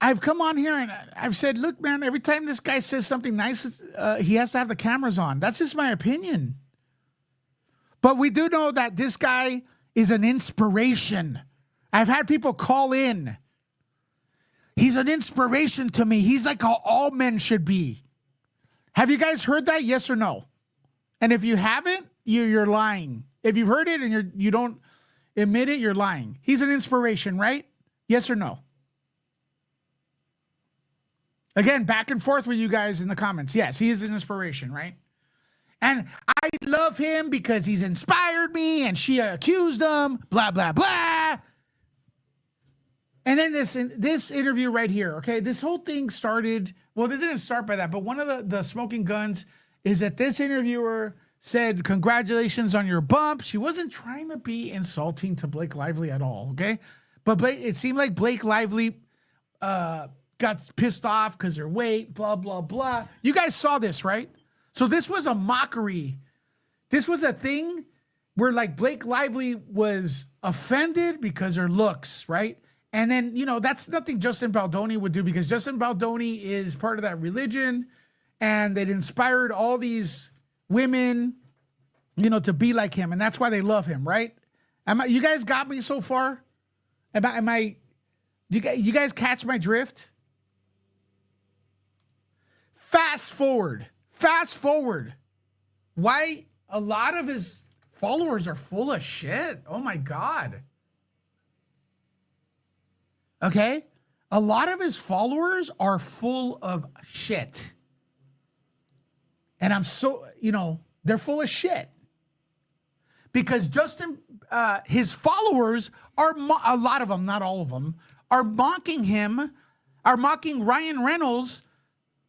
I've come on here and I've said, look, man, every time this guy says something nice, he has to have the cameras on. That's just my opinion. But we do know that this guy is an inspiration. I've had people call in. He's an inspiration to me. He's like how all men should be. Have you guys heard that? Yes or no? And if you haven't, you're lying. If you've heard it and you don't admit it, you're lying. He's an inspiration, right? Yes or no? Again, back and forth with you guys in the comments. Yes, he is an inspiration, right? And I love him because he's inspired me and she accused him, blah, blah, blah. And then this interview right here, okay? This whole thing started, well, it didn't start by that, but one of the smoking guns is that this interviewer said, congratulations on your bump. She wasn't trying to be insulting to Blake Lively at all, okay? But it seemed like Blake Lively got pissed off because her weight, blah, blah, blah. You guys saw this, right? So this was a mockery. This was a thing where like Blake Lively was offended because her looks, right? And then, you know, that's nothing Justin Baldoni would do because Justin Baldoni is part of that religion and it inspired all these women, you know, to be like him. And that's why they love him, right? You guys got me so far? You guys catch my drift? Fast forward. Why a lot of his followers are full of shit. Oh my God. Okay? A lot of his followers are full of shit. And I'm so, you know, they're full of shit. Because Justin, his followers are, a lot of them, not all of them, are mocking him, are mocking Ryan Reynolds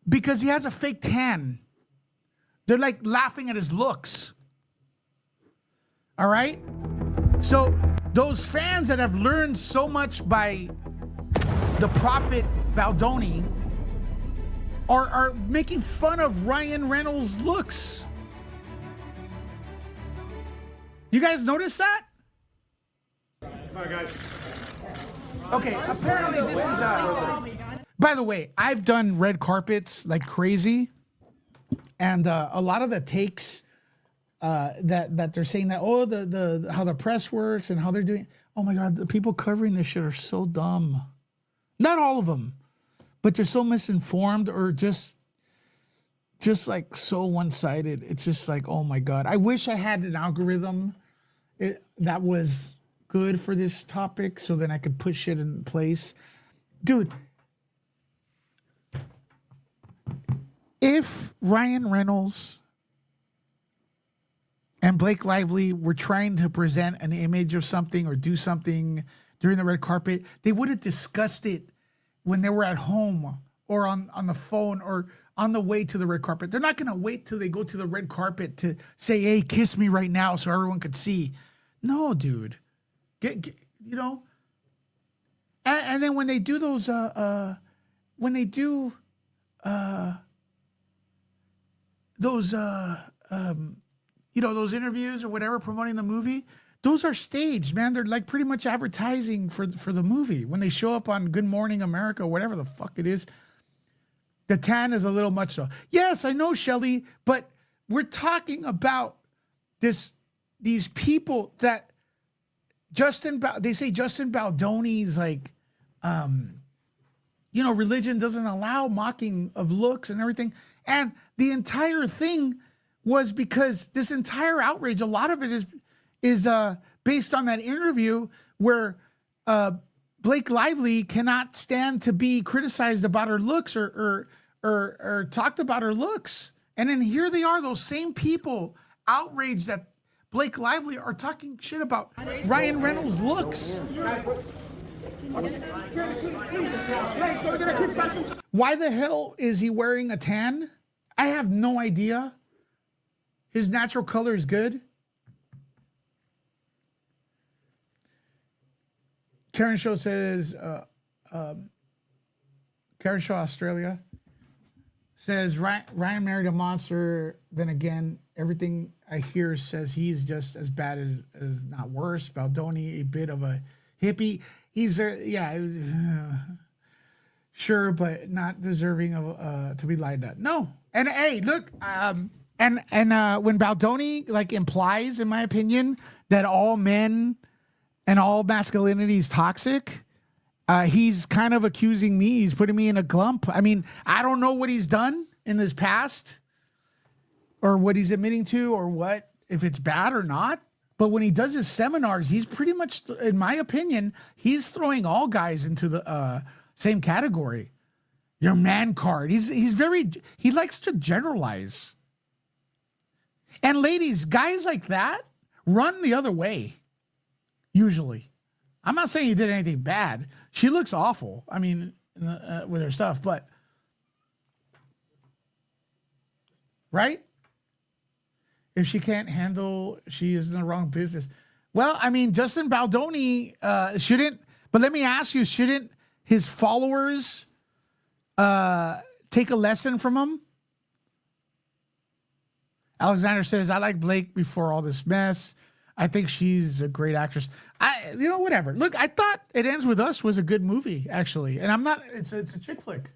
because he has a fake tan. They're like laughing at his looks. All right? So those fans that have learned so much by the prophet Baldoni are making fun of Ryan Reynolds' looks. You guys notice that? Hi, guys. Okay, apparently this is by the way, I've done red carpets like crazy. And a lot of the takes that they're saying that, oh, the how the press works and how they're doing. Oh my God, the people covering this shit are so dumb. Not all of them, but they're so misinformed or just like so one-sided. It's just like, oh my God. I wish I had an algorithm that was good for this topic so then I could put shit in place. Dude, if Ryan Reynolds and Blake Lively were trying to present an image of something or do something during the red carpet, they would have discussed it when they were at home or on the phone or on the way to the red carpet. They're not going to wait till they go to the red carpet to say, hey, kiss me right now so everyone could see. No, dude. Get you know. And then when they do those, when they do those, you know, those interviews or whatever promoting the movie, those are staged, man. They're like pretty much advertising for the movie. When they show up on Good Morning America, whatever the fuck it is, the tan is a little much though. Yes, I know, Shelly, but we're talking about these people that they say Justin Baldoni's like, you know, religion doesn't allow mocking of looks and everything. And the entire thing was because this entire outrage, a lot of it is based on that interview where Blake Lively cannot stand to be criticized about her looks or talked about her looks. And then here they are, those same people outraged that Blake Lively are talking shit about Ryan Reynolds' looks. Why the hell is he wearing a tan? I have no idea. His natural color is good. Karen Shaw says, Karen Shaw, Australia, says Ryan married a monster. Then again, everything I hear says he's just as bad as not worse. Baldoni, a bit of a hippie. He's sure, but not deserving of to be lied at. No. And hey, look, and when Baldoni like implies, in my opinion, that all men and all masculinity is toxic, he's kind of accusing me. He's putting me in a glump. I mean, I don't know what he's done in his past or what he's admitting to or what, if it's bad or not. But when he does his seminars, he's pretty much, in my opinion, he's throwing all guys into the same category. Your man card. He likes to generalize. And ladies, guys like that run the other way. Usually. I'm not saying he did anything bad. She looks awful. I mean, with her stuff, but right? If she can't handle, she is in the wrong business. Well, I mean, Justin Baldoni shouldn't, but let me ask you, shouldn't his followers take a lesson from him? Alexander says, I like Blake before all this mess. I think she's a great actress. Whatever. Look, I thought It Ends With Us was a good movie, actually. And I'm not, it's a chick flick.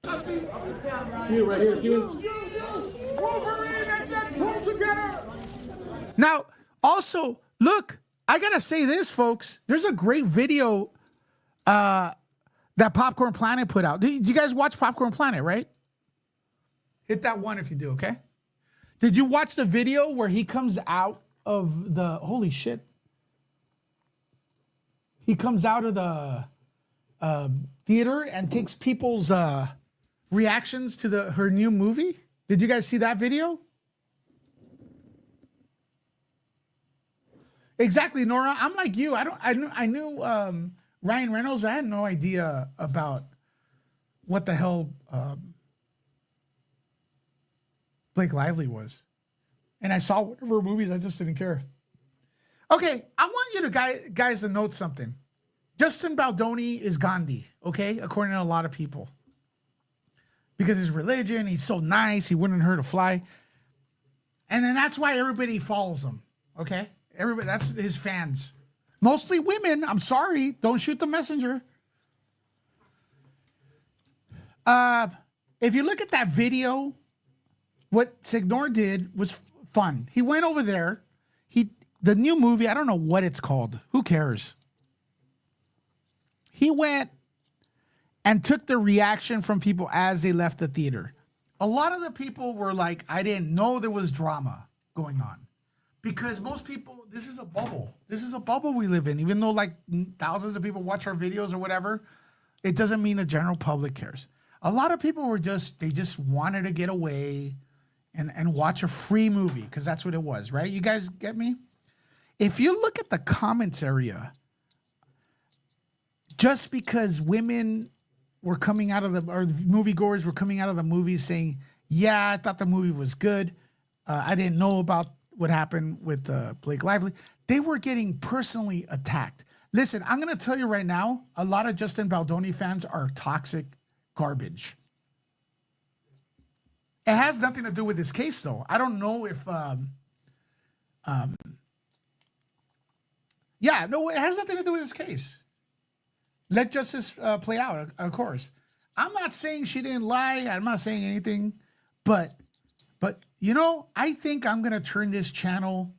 You right here, Wolverine and Deadpool together. Now, also, look, I gotta say this, folks. There's a great video that Popcorn Planet put out. Did you guys watch Popcorn Planet, right? Hit that one if you do, okay? Did you watch the video where he comes out of the, holy shit. He comes out of the theater and takes people's reactions to her new movie? Did you guys see that video? Exactly, Nora. I'm like you. I knew Ryan Reynolds, but I had no idea about what the hell Blake Lively was. And I saw whatever movies, I just didn't care. Okay, I want you to guys to note something. Justin Baldoni is Gandhi, okay? According to a lot of people. Because his religion, he's so nice, he wouldn't hurt a fly. And then that's why everybody follows him, okay? Everybody, that's his fans. Mostly women, I'm sorry, don't shoot the messenger. If you look at that video, what Signor did was fun. He went over there. The new movie, I don't know what it's called. Who cares? He went and took the reaction from people as they left the theater. A lot of the people were like, I didn't know there was drama going on. Because most people, this is a bubble. This is a bubble we live in. Even though like thousands of people watch our videos or whatever, it doesn't mean the general public cares. A lot of people were they just wanted to get away and watch a free movie, because that's what it was, right? You guys get me? If you look at the comments area, just because women were coming out of or moviegoers were coming out of the movie saying, yeah, I thought the movie was good. I didn't know about what happened with Blake Lively. they were getting personally attacked. Listen, I'm going to tell you right now, a lot of Justin Baldoni fans are toxic garbage. It has nothing to do with this case, though. I don't know if, yeah, no, it has nothing to do with this case. Let justice play out, of course. I'm not saying she didn't lie. I'm not saying anything, but you know, I think I'm gonna turn this channel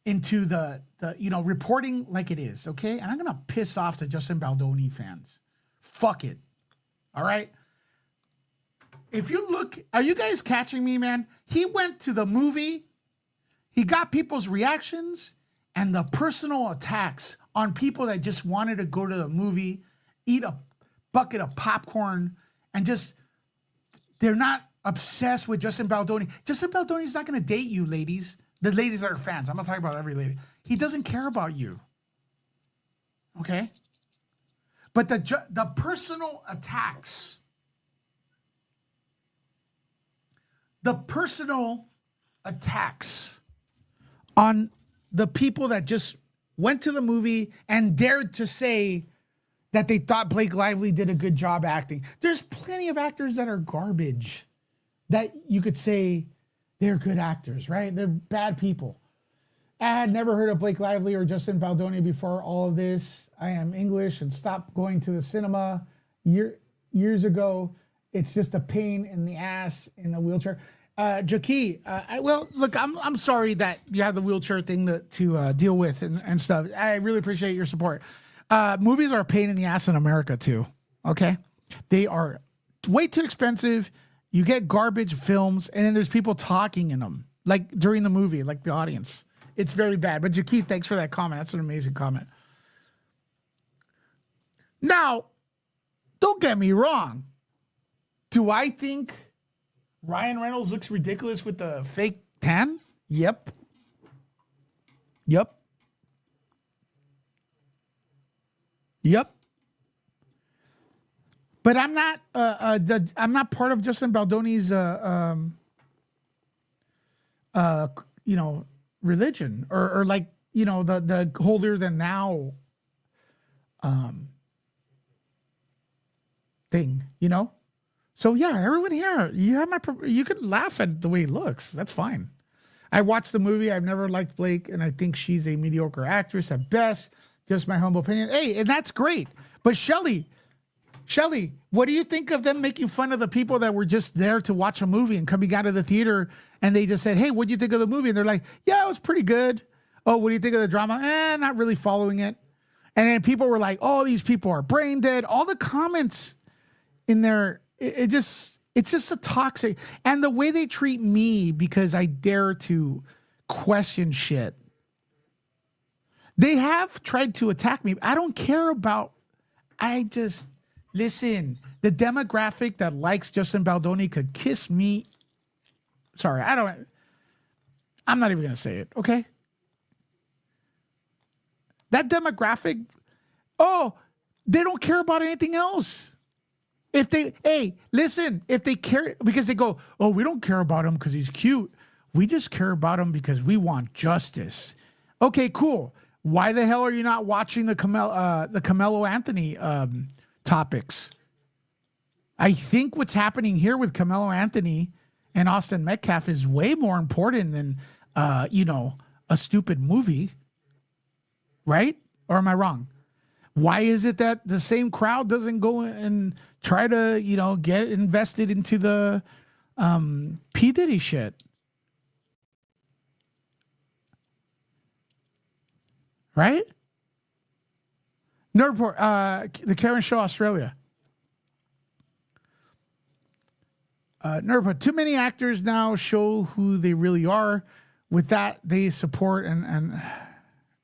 into the you know, reporting like it is, okay? And I'm gonna piss off the Justin Baldoni fans. Fuck it. All right. If you look, are you guys catching me, man? He went to the movie, he got people's reactions and the personal attacks on people that just wanted to go to the movie, eat a bucket of popcorn, and just, they're not obsessed with Justin Baldoni. Justin Baldoni's not going to date you, ladies. The ladies that are fans. I'm not talking about every lady. He doesn't care about you. Okay? But the personal attacks, on the people that just went to the movie and dared to say that they thought Blake Lively did a good job acting. There's plenty of actors that are garbage that you could say they're good actors, right? They're bad people. I had never heard of Blake Lively or Justin Baldoni before all of this. I am English and stopped going to the cinema years ago. It's just a pain in the ass in the wheelchair. Jackie, well, look, I'm sorry that you have the wheelchair thing to deal with and stuff. I really appreciate your support. Movies are a pain in the ass in America too. Okay, they are way too expensive. You get garbage films, and then there's people talking in them, like during the movie, like the audience. It's very bad. But Jackie, thanks for that comment. That's an amazing comment. Now, don't get me wrong. Do I think Ryan Reynolds looks ridiculous with the fake tan? Yep. But I'm not. I'm not part of Justin Baldoni's. You know, religion or like, you know, the holier than thou thing. You know. So yeah, everyone here, you could laugh at the way he looks. That's fine. I watched the movie. I've never liked Blake, and I think she's a mediocre actress at best. Just my humble opinion. Hey, and that's great. But Shelly, what do you think of them making fun of the people that were just there to watch a movie and coming out of the theater and they just said, hey, what do you think of the movie? And they're like, yeah, it was pretty good. Oh, what do you think of the drama? Not really following it. And then people were like, oh, these people are brain dead. All the comments in there, it's just a toxic. And the way they treat me because I dare to question shit. They have tried to attack me. I don't care about, listen, the demographic that likes Justin Baldoni could kiss me. Sorry, I'm not even going to say it, okay? That demographic, they don't care about anything else. If they care, because they go, oh, we don't care about him because he's cute. We just care about him because we want justice. Okay, cool. Why the hell are you not watching the Karmelo Anthony topics? I think what's happening here with Karmelo Anthony and Austin Metcalf is way more important than, a stupid movie. Right? Or am I wrong? Why is it that the same crowd doesn't go and try to, get invested into the P. Diddy shit? Right? Nerd Report, the Karen Show Australia. Nerd Report, too many actors now show who they really are. With that, they support and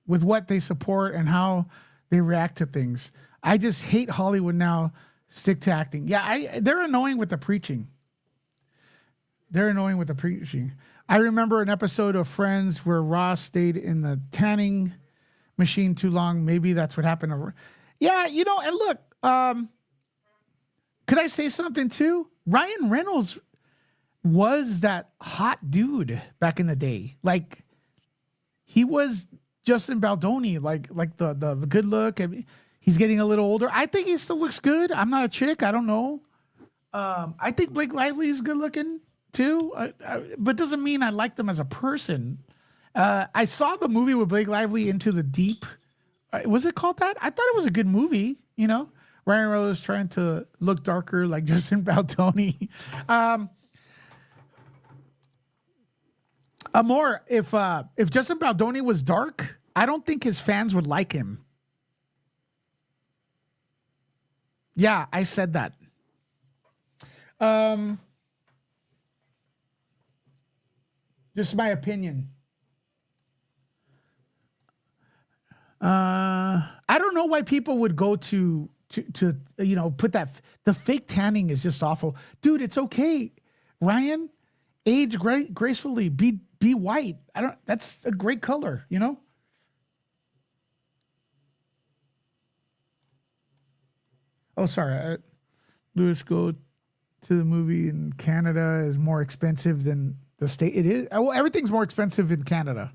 with what they support and how they react to things. I just hate Hollywood now. Stick to acting. Yeah, they're annoying with the preaching. I remember an episode of Friends where Ross stayed in the tanning machine too long. Maybe that's what happened. Yeah, and look, could I say something too? Ryan Reynolds, was that hot dude back in the day. Like he was Justin Baldoni, like the good look. I mean, he's getting a little older. I think he still looks good. I'm not a chick. I don't know. I think Blake Lively is good looking too, but doesn't mean I like them as a person. I saw the movie with Blake Lively, Into the Deep. Was it called that? I thought it was a good movie. You know, Ryan Reynolds trying to look darker like Justin Baldoni. Amor, if Justin Baldoni was dark, I don't think his fans would like him. Yeah, I said that. Just my opinion. I don't know why people would go to put that. The fake tanning is just awful, dude. It's okay, Ryan. Age gracefully. Be white. That's a great color, you know. Oh, sorry. Louis, go to the movie in Canada is more expensive than the state. It is. Well, everything's more expensive in Canada.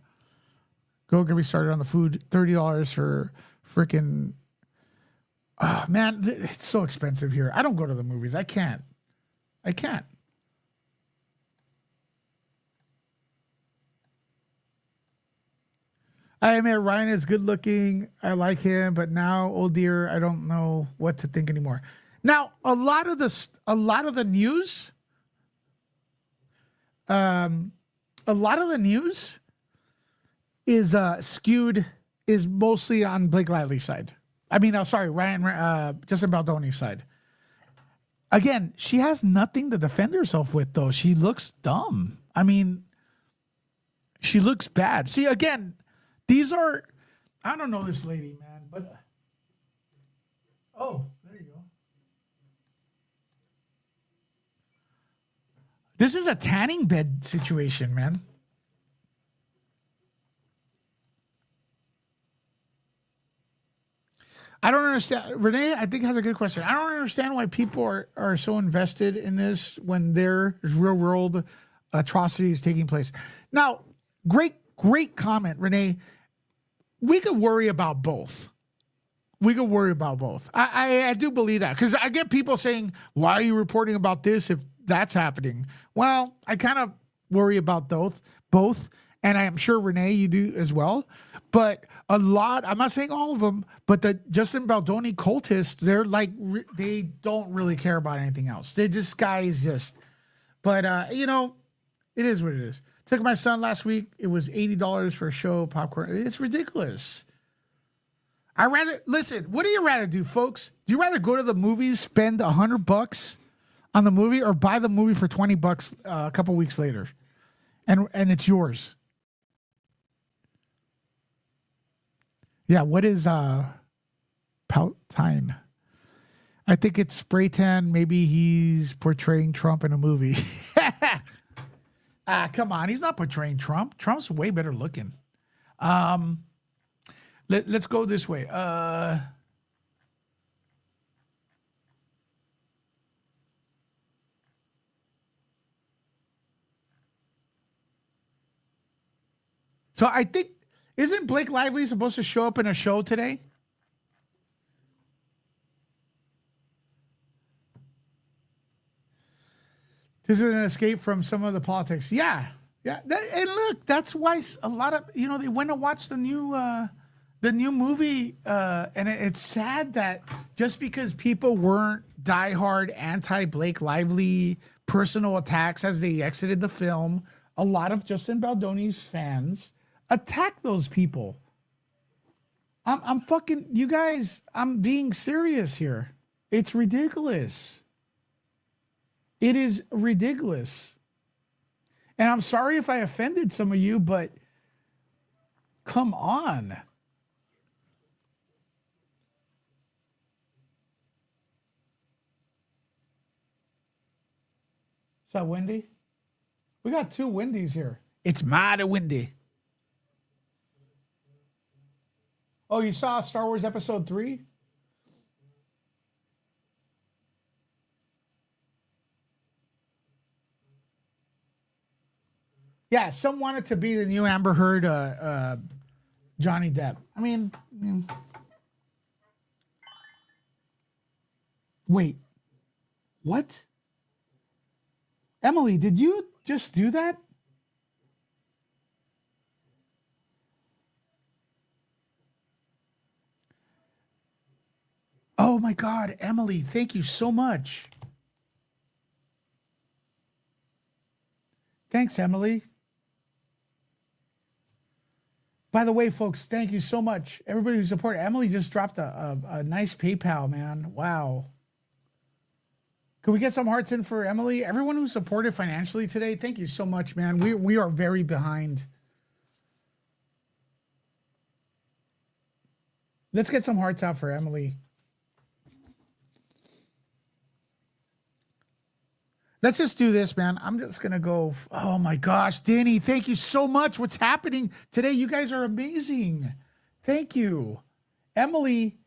Go get me started on the food. $30 for freaking. Oh, man, it's so expensive here. I don't go to the movies. I can't. I admit Ryan is good looking. I like him, but now, oh dear, I don't know what to think anymore. Now, a lot of the news is skewed, is mostly on Blake Lively's side. I mean, Justin Baldoni's side. Again, she has nothing to defend herself with, though. She looks dumb. I mean, she looks bad. See, again, these are, I don't know this lady, man, but, oh, there you go. This is a tanning bed situation, man. I don't understand. Renee, I think, has a good question. I don't understand why people are so invested in this when there's real world atrocities taking place. Now, great comment, Renee. We could worry about both. I do believe that, because I get people saying, why are you reporting about this if that's happening? Well, I kind of worry about both. And I am sure, Renee, you do as well. But a lot, I'm not saying all of them, but the Justin Baldoni cultists, they're like, they don't really care about anything else. They just, guys just, but it is what it is. Took my son last week. It was $80 for a show, popcorn. It's ridiculous. Listen, what do you rather do, folks? Do you rather go to the movies, spend $100 on the movie, or buy the movie for $20 a couple weeks later? And it's yours. Yeah, what is Palpatine? I think it's spray tan. Maybe he's portraying Trump in a movie. Come on, he's not portraying Trump. Trump's way better looking. Let's go this way. So I think, isn't Blake Lively supposed to show up in a show today? This is an escape from some of the politics. Yeah. And look, that's why a lot of, they went to watch the new movie. And it's sad that just because people weren't diehard anti-Blake Lively personal attacks as they exited the film, a lot of Justin Baldoni's fans attack those people. I'm fucking, you guys, I'm being serious here. It's ridiculous. It is ridiculous. And I'm sorry if I offended some of you, but come on. Is that Wendy? We got two Wendy's here. It's mighty windy. Oh, you saw Star Wars Episode 3? Yeah, some wanted to be the new Amber Heard, Johnny Depp. I mean, wait, what? Emily, did you just do that? Oh my God, Emily, thank you so much. Thanks, Emily. By the way, folks, thank you so much. Everybody who supported. Emily just dropped a nice PayPal, man. Wow. Can we get some hearts in for Emily? Everyone who supported financially today, thank you so much, man. We are very behind. Let's get some hearts out for Emily. Let's just do this, man. I'm just going to go. Oh, my gosh. Danny, thank you so much. What's happening today? You guys are amazing. Thank you. Emily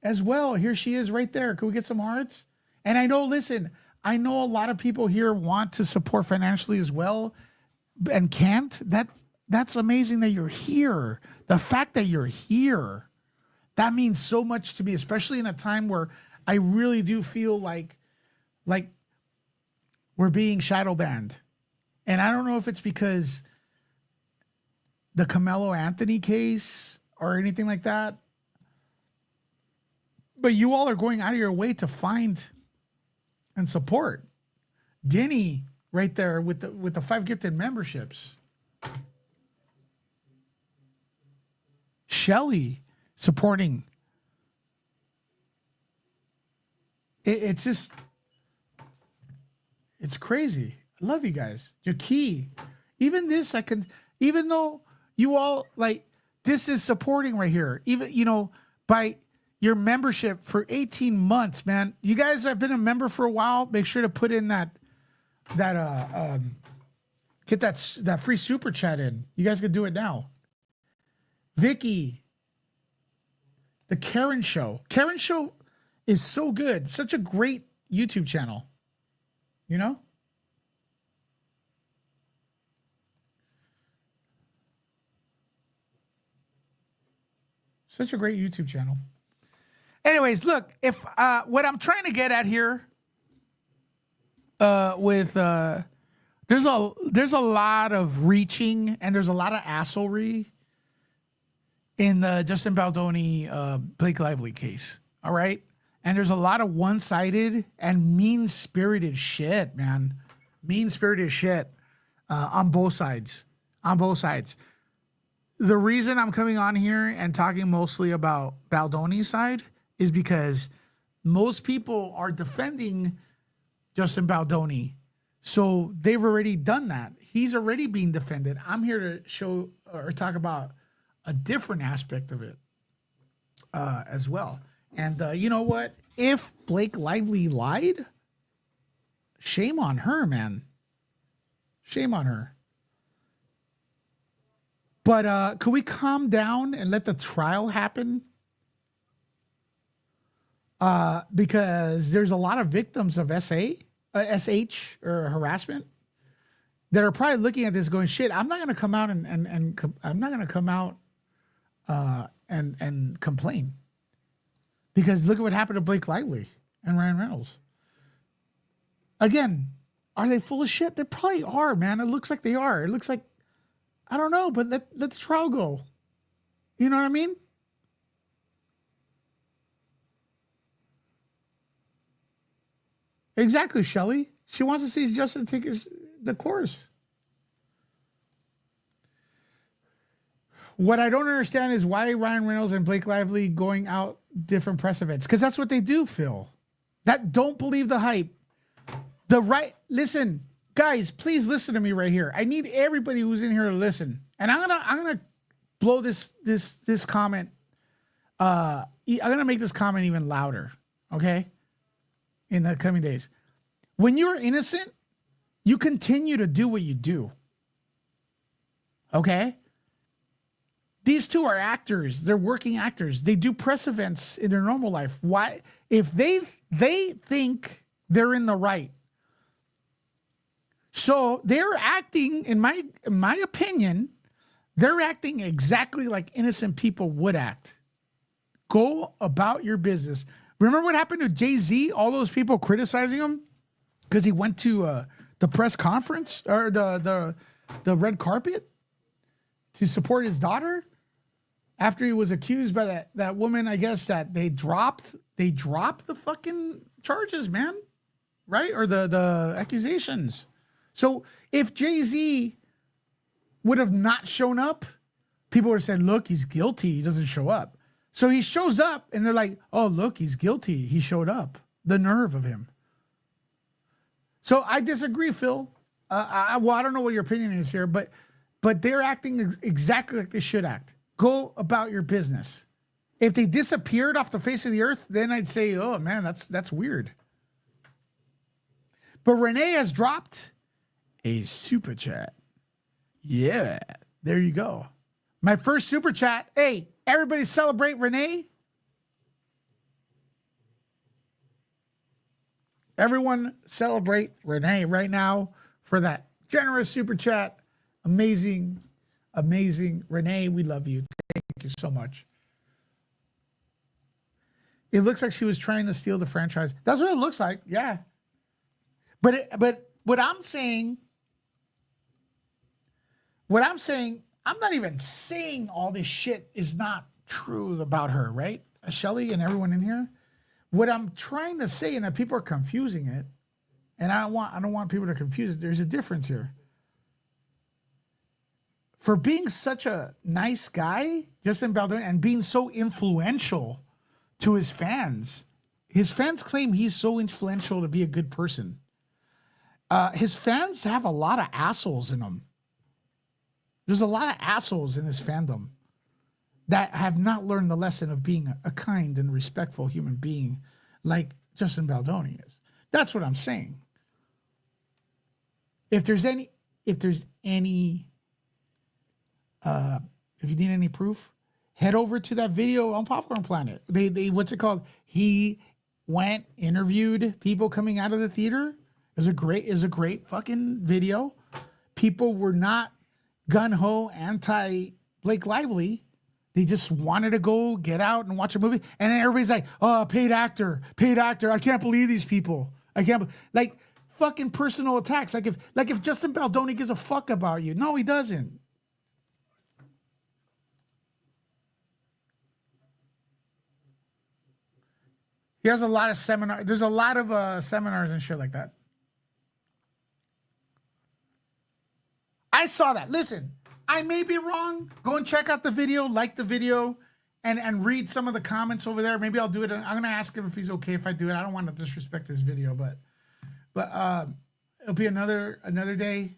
as well. Here she is right there. Can we get some hearts? And I know, listen, I know a lot of people here want to support financially as well and can't. That's amazing that you're here. The fact that you're here, that means so much to me, especially in a time where I really do feel like we're being shadow banned. And I don't know if it's because the Karmelo Anthony case or anything like that, but you all are going out of your way to find and support. Denny right there with the 5 gifted memberships. Shelly supporting. It's just, it's crazy. I love you guys. Jackie. Even this, even though you all this is supporting right here. Even, by your membership for 18 months, man. You guys have been a member for a while. Make sure to put in get that free super chat in. You guys can do it now. Vicky. The Karen Show. Karen Show is so good. Such a great YouTube channel. Such a great YouTube channel. Anyways, look, if what I'm trying to get at here there's a lot of reaching and there's a lot of assholery in the Justin Baldoni Blake Lively case. All right? And there's a lot of one-sided and mean-spirited shit, man. Mean-spirited shit on both sides. On both sides. The reason I'm coming on here and talking mostly about Baldoni's side is because most people are defending Justin Baldoni. So they've already done that. He's already being defended. I'm here to show or talk about a different aspect of it as well. And you know what? If Blake Lively lied, shame on her, man. Shame on her. But could we calm down and let the trial happen? Because there's a lot of victims of SH or harassment that are probably looking at this going, shit, I'm not going to come out and I'm not going to come out and complain. Because look at what happened to Blake Lively and Ryan Reynolds. Again, are they full of shit? They probably are, man. It looks like they are. It looks like, I don't know, but let the trial go. You know what I mean? Exactly, Shelly. She wants to see Justin take the course. What I don't understand is why Ryan Reynolds and Blake Lively going out different press events. Because that's what they do, Phil. Don't believe the hype. Listen, guys, please listen to me right here. I need everybody who's in here to listen. And I'm gonna blow this comment. I'm gonna make this comment even louder, okay? In the coming days. When you're innocent, you continue to do what you do. Okay? These two are actors. They're working actors. They do press events in their normal life. Why? If they think they're in the right, So they're acting, in my opinion, they're acting exactly like innocent people would act. Go about your business. Remember what happened to Jay-Z? All those people criticizing him because he went to the press conference or the red carpet to support his daughter after he was accused by that woman. I guess that they dropped the fucking charges, man, right? Or the accusations. So if Jay-Z would have not shown up, people would have said, look, he's guilty. He doesn't show up. So he shows up and they're like, oh, look, he's guilty. He showed up. The nerve of him. So I disagree, Phil. I don't know what your opinion is here, but they're acting exactly like they should act. Go about your business. If they disappeared off the face of the earth, then I'd say, oh, man, that's weird. But Renee has dropped a super chat. Yeah, there you go. My first super chat. Hey, everybody celebrate Renee. Everyone celebrate Renee right now for that generous super chat. Amazing, amazing. Renee, we love you. Thank you so much. It looks like she was trying to steal the franchise. That's what it looks like. Yeah. But what I'm saying, I'm not even saying all this shit is not true about her, right? Shelly and everyone in here. What I'm trying to say, and that people are confusing it, and I don't want people to confuse it. There's a difference here. For being such a nice guy, Justin Baldoni, and being so influential to his fans claim he's so influential to be a good person. His fans have a lot of assholes in them. There's a lot of assholes in his fandom that have not learned the lesson of being a kind and respectful human being like Justin Baldoni is. That's what I'm saying. If you need any proof, head over to that video on Popcorn Planet. They what's it called? He went, interviewed people coming out of the theater. It was a great fucking video. People were not gun-ho anti Blake Lively. They just wanted to go get out and watch a movie. And then everybody's like, oh, paid actor. I can't believe these people. Like fucking personal attacks. Like if Justin Baldoni gives a fuck about you. No, he doesn't. He has a lot of seminars. There's a lot of seminars and shit like that. I saw that. Listen, I may be wrong. Go and check out the video, like the video, and read some of the comments over there. Maybe I'll do it. I'm going to ask him if he's okay if I do it. I don't want to disrespect his video, but it'll be another day.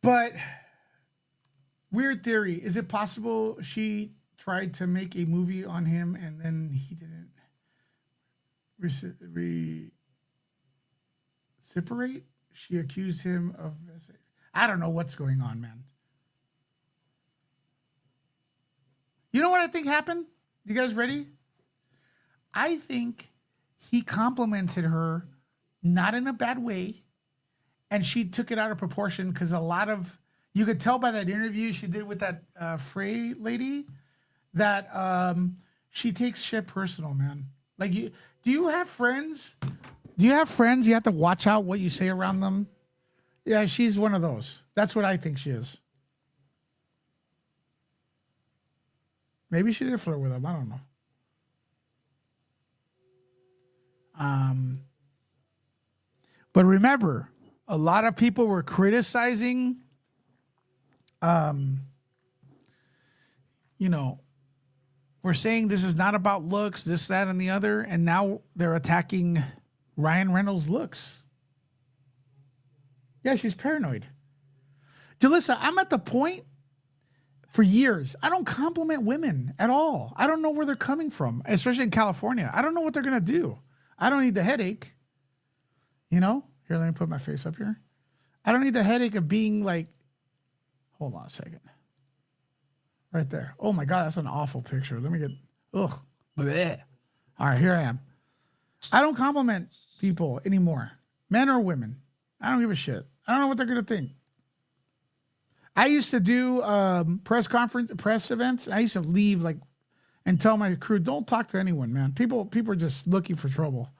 But weird theory. Is it possible she tried to make a movie on him and then he didn't reciprocate? She accused him of... I don't know what's going on, man. You know what I think happened? You guys ready? I think he complimented her, not in a bad way, and she took it out of proportion because a lot of... You could tell by that interview she did with that Frey lady that she takes shit personal, man. Like, do you have friends? Do you have friends you have to watch out what you say around them? Yeah, she's one of those. That's what I think she is. Maybe she did flirt with him. I don't know. But remember, a lot of people were criticizing, we're saying this is not about looks, this, that, and the other, and now they're attacking Ryan Reynolds' looks. Yeah, she's paranoid. Jalissa, I'm at the point for years, I don't compliment women at all. I don't know where they're coming from, especially in California. I don't know what they're going to do. I don't need the headache. Here, let me put my face up here. I don't need the headache of being like, hold on a second. Right there. Oh my God, that's an awful picture. Let me get, bleh. All right, here I am. I don't compliment people anymore, men or women. I don't give a shit. I don't know what they're gonna think. I used to do press events. I used to leave and tell my crew, don't talk to anyone, man. People are just looking for trouble.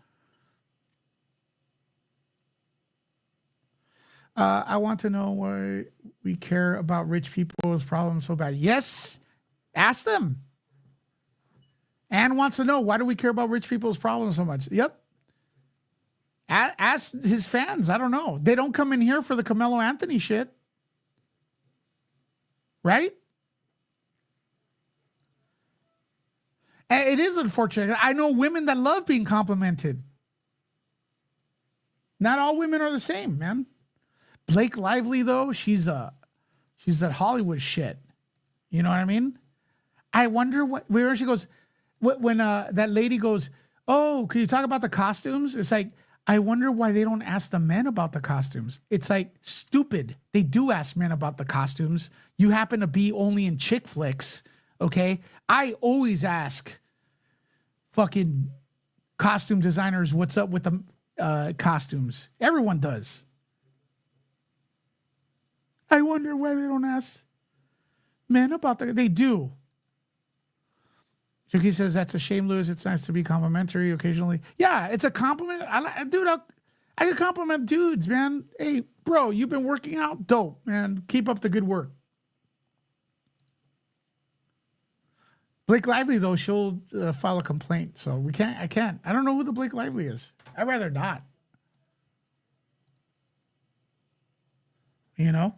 I want to know why we care about rich people's problems so bad. Yes, ask them. Ann wants to know, why do we care about rich people's problems so much? Yep. Ask his fans. I don't know. They don't come in here for the Karmelo Anthony shit. Right? And it is unfortunate. I know women that love being complimented. Not all women are the same, man. Blake Lively, though, she's that Hollywood shit. You know what I mean? I wonder where she goes when that lady goes, oh, can you talk about the costumes? It's like, I wonder why they don't ask the men about the costumes. It's like stupid. They do ask men about the costumes. You happen to be only in chick flicks, okay? I always ask fucking costume designers what's up with the costumes. Everyone does. I wonder why they don't ask men about they do. Juki says, that's a shame, Lewis. It's nice to be complimentary occasionally. Yeah, it's a compliment. I can compliment dudes, man. Hey, bro, you've been working out? Dope, man. Keep up the good work. Blake Lively, though, she'll file a complaint. So I can't. I don't know who the Blake Lively is. I'd rather not. You know?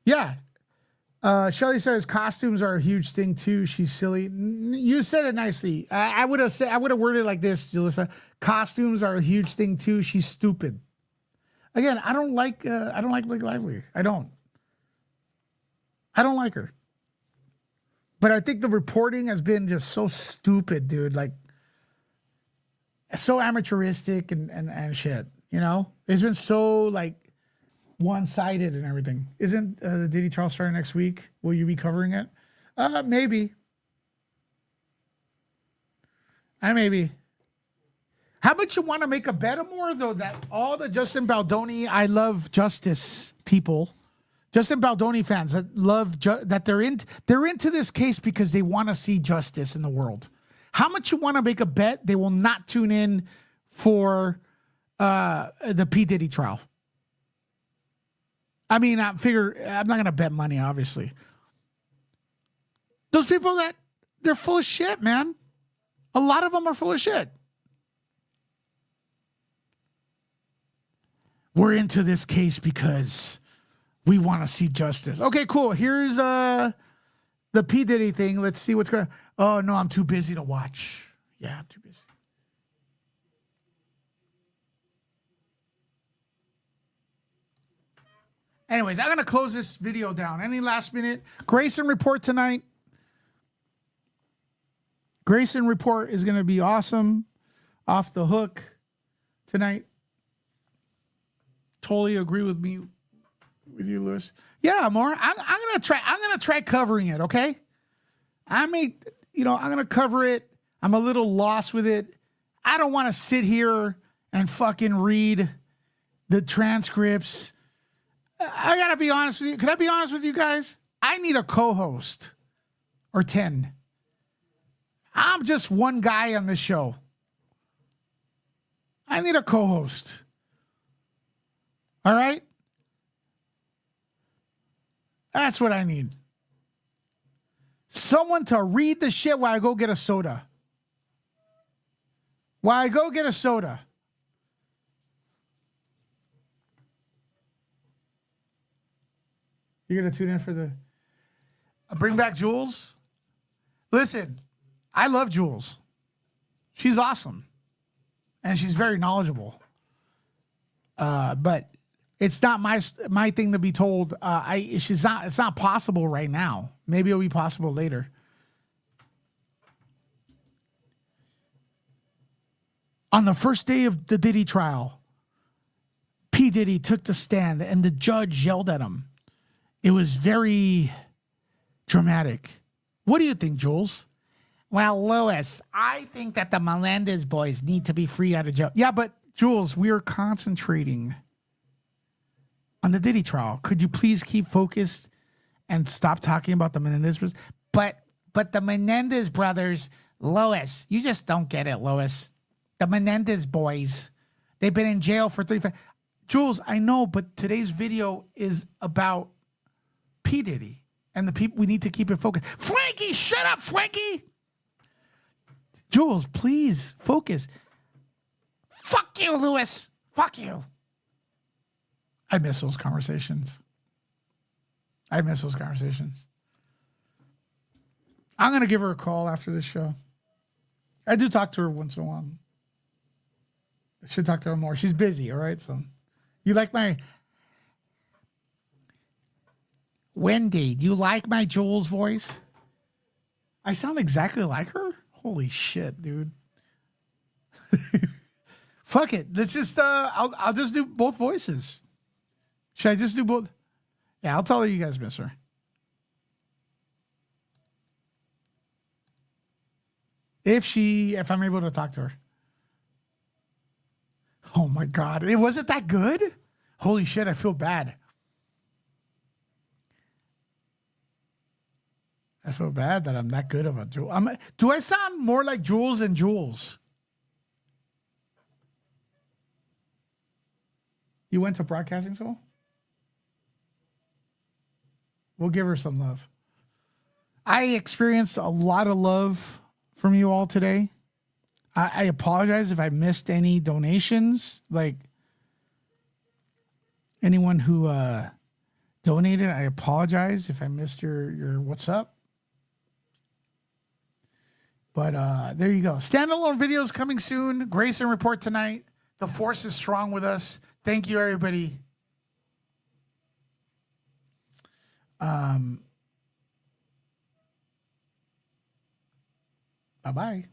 Yeah. Shelly says costumes are a huge thing too. She's silly. You said it nicely. I would have worded it like this, Julissa. Costumes are a huge thing too. She's stupid. Again, I don't like Blake Lively. I don't like her. But I think the reporting has been just so stupid, dude. Like so amateuristic and shit. You know, it's been so one-sided and everything. Isn't the Diddy trial starting next week? Will you be covering it? Maybe. Maybe. How about you want to make a bet more, though, that all the Justin Baldoni I Love Justice people, Justin Baldoni fans that love that they're into this case because they want to see justice in the world. How much you want to make a bet they will not tune in for the P. Diddy trial? I mean, I'm not going to bet money, obviously. Those people they're full of shit, man. A lot of them are full of shit. We're into this case because we want to see justice. Okay, cool. Here's the P. Diddy thing. Let's see what's going on. Oh, no, I'm too busy to watch. Yeah, I'm too busy. Anyways, I'm going to close this video down. Any last minute? Grayson report tonight. Grayson report is going to be awesome. Off the hook tonight. Totally agree with you, Lewis. Yeah, more. I'm gonna try covering it. Okay. I'm gonna cover it. I'm a little lost with it. I don't want to sit here and fucking read the transcripts. I gotta be honest with you. Can I be honest with you guys? I need a co-host or 10. I'm just one guy on this show. I need a co-host. All right? That's what I need. Someone to read the shit while I go get a soda. You're going to tune in for the Bring Back Jules? Listen, I love Jules. She's awesome. And she's very knowledgeable. But it's not my thing to be told. It's not possible right now. Maybe it'll be possible later. On the first day of the Diddy trial, P. Diddy took the stand and the judge yelled at him. It was very dramatic. What do you think, Jules? Well, Lewis, I think that the Melendez boys need to be free out of jail. Yeah, but Jules, we are concentrating on the Diddy trial. Could you please keep focused and stop talking about the Menendez brothers? But the Menendez brothers, Lois, you just don't get it, Lois. The Menendez boys, they've been in jail for 35. Jules, I know, but today's video is about P. Diddy and the people. We need to keep it focused. Frankie, shut up, Frankie. Jules, please focus. Fuck you, Lewis. Fuck you. I miss those conversations. I'm going to give her a call after this show. I do talk to her once in a while. I should talk to her more. She's busy, all right? So, you like my... Wendy, do you like my Jules voice? I sound exactly like her? Holy shit, dude. Fuck it. Let's just, I'll just do both voices. Should I just do both? Yeah, I'll tell her you guys miss her. If I'm able to talk to her. Oh my God. It wasn't that good? Holy shit, I feel bad. I feel bad that I'm that good of a Jules. Do I sound more like Jules than Jules? You went to broadcasting school? We'll give her some love. I experienced a lot of love from you all today. I apologize if I missed any donations. Like anyone who donated, I apologize if I missed your what's up. But there you go. Standalone videos coming soon. Grayson report tonight. The force is strong with us. Thank you, everybody. Bye-bye.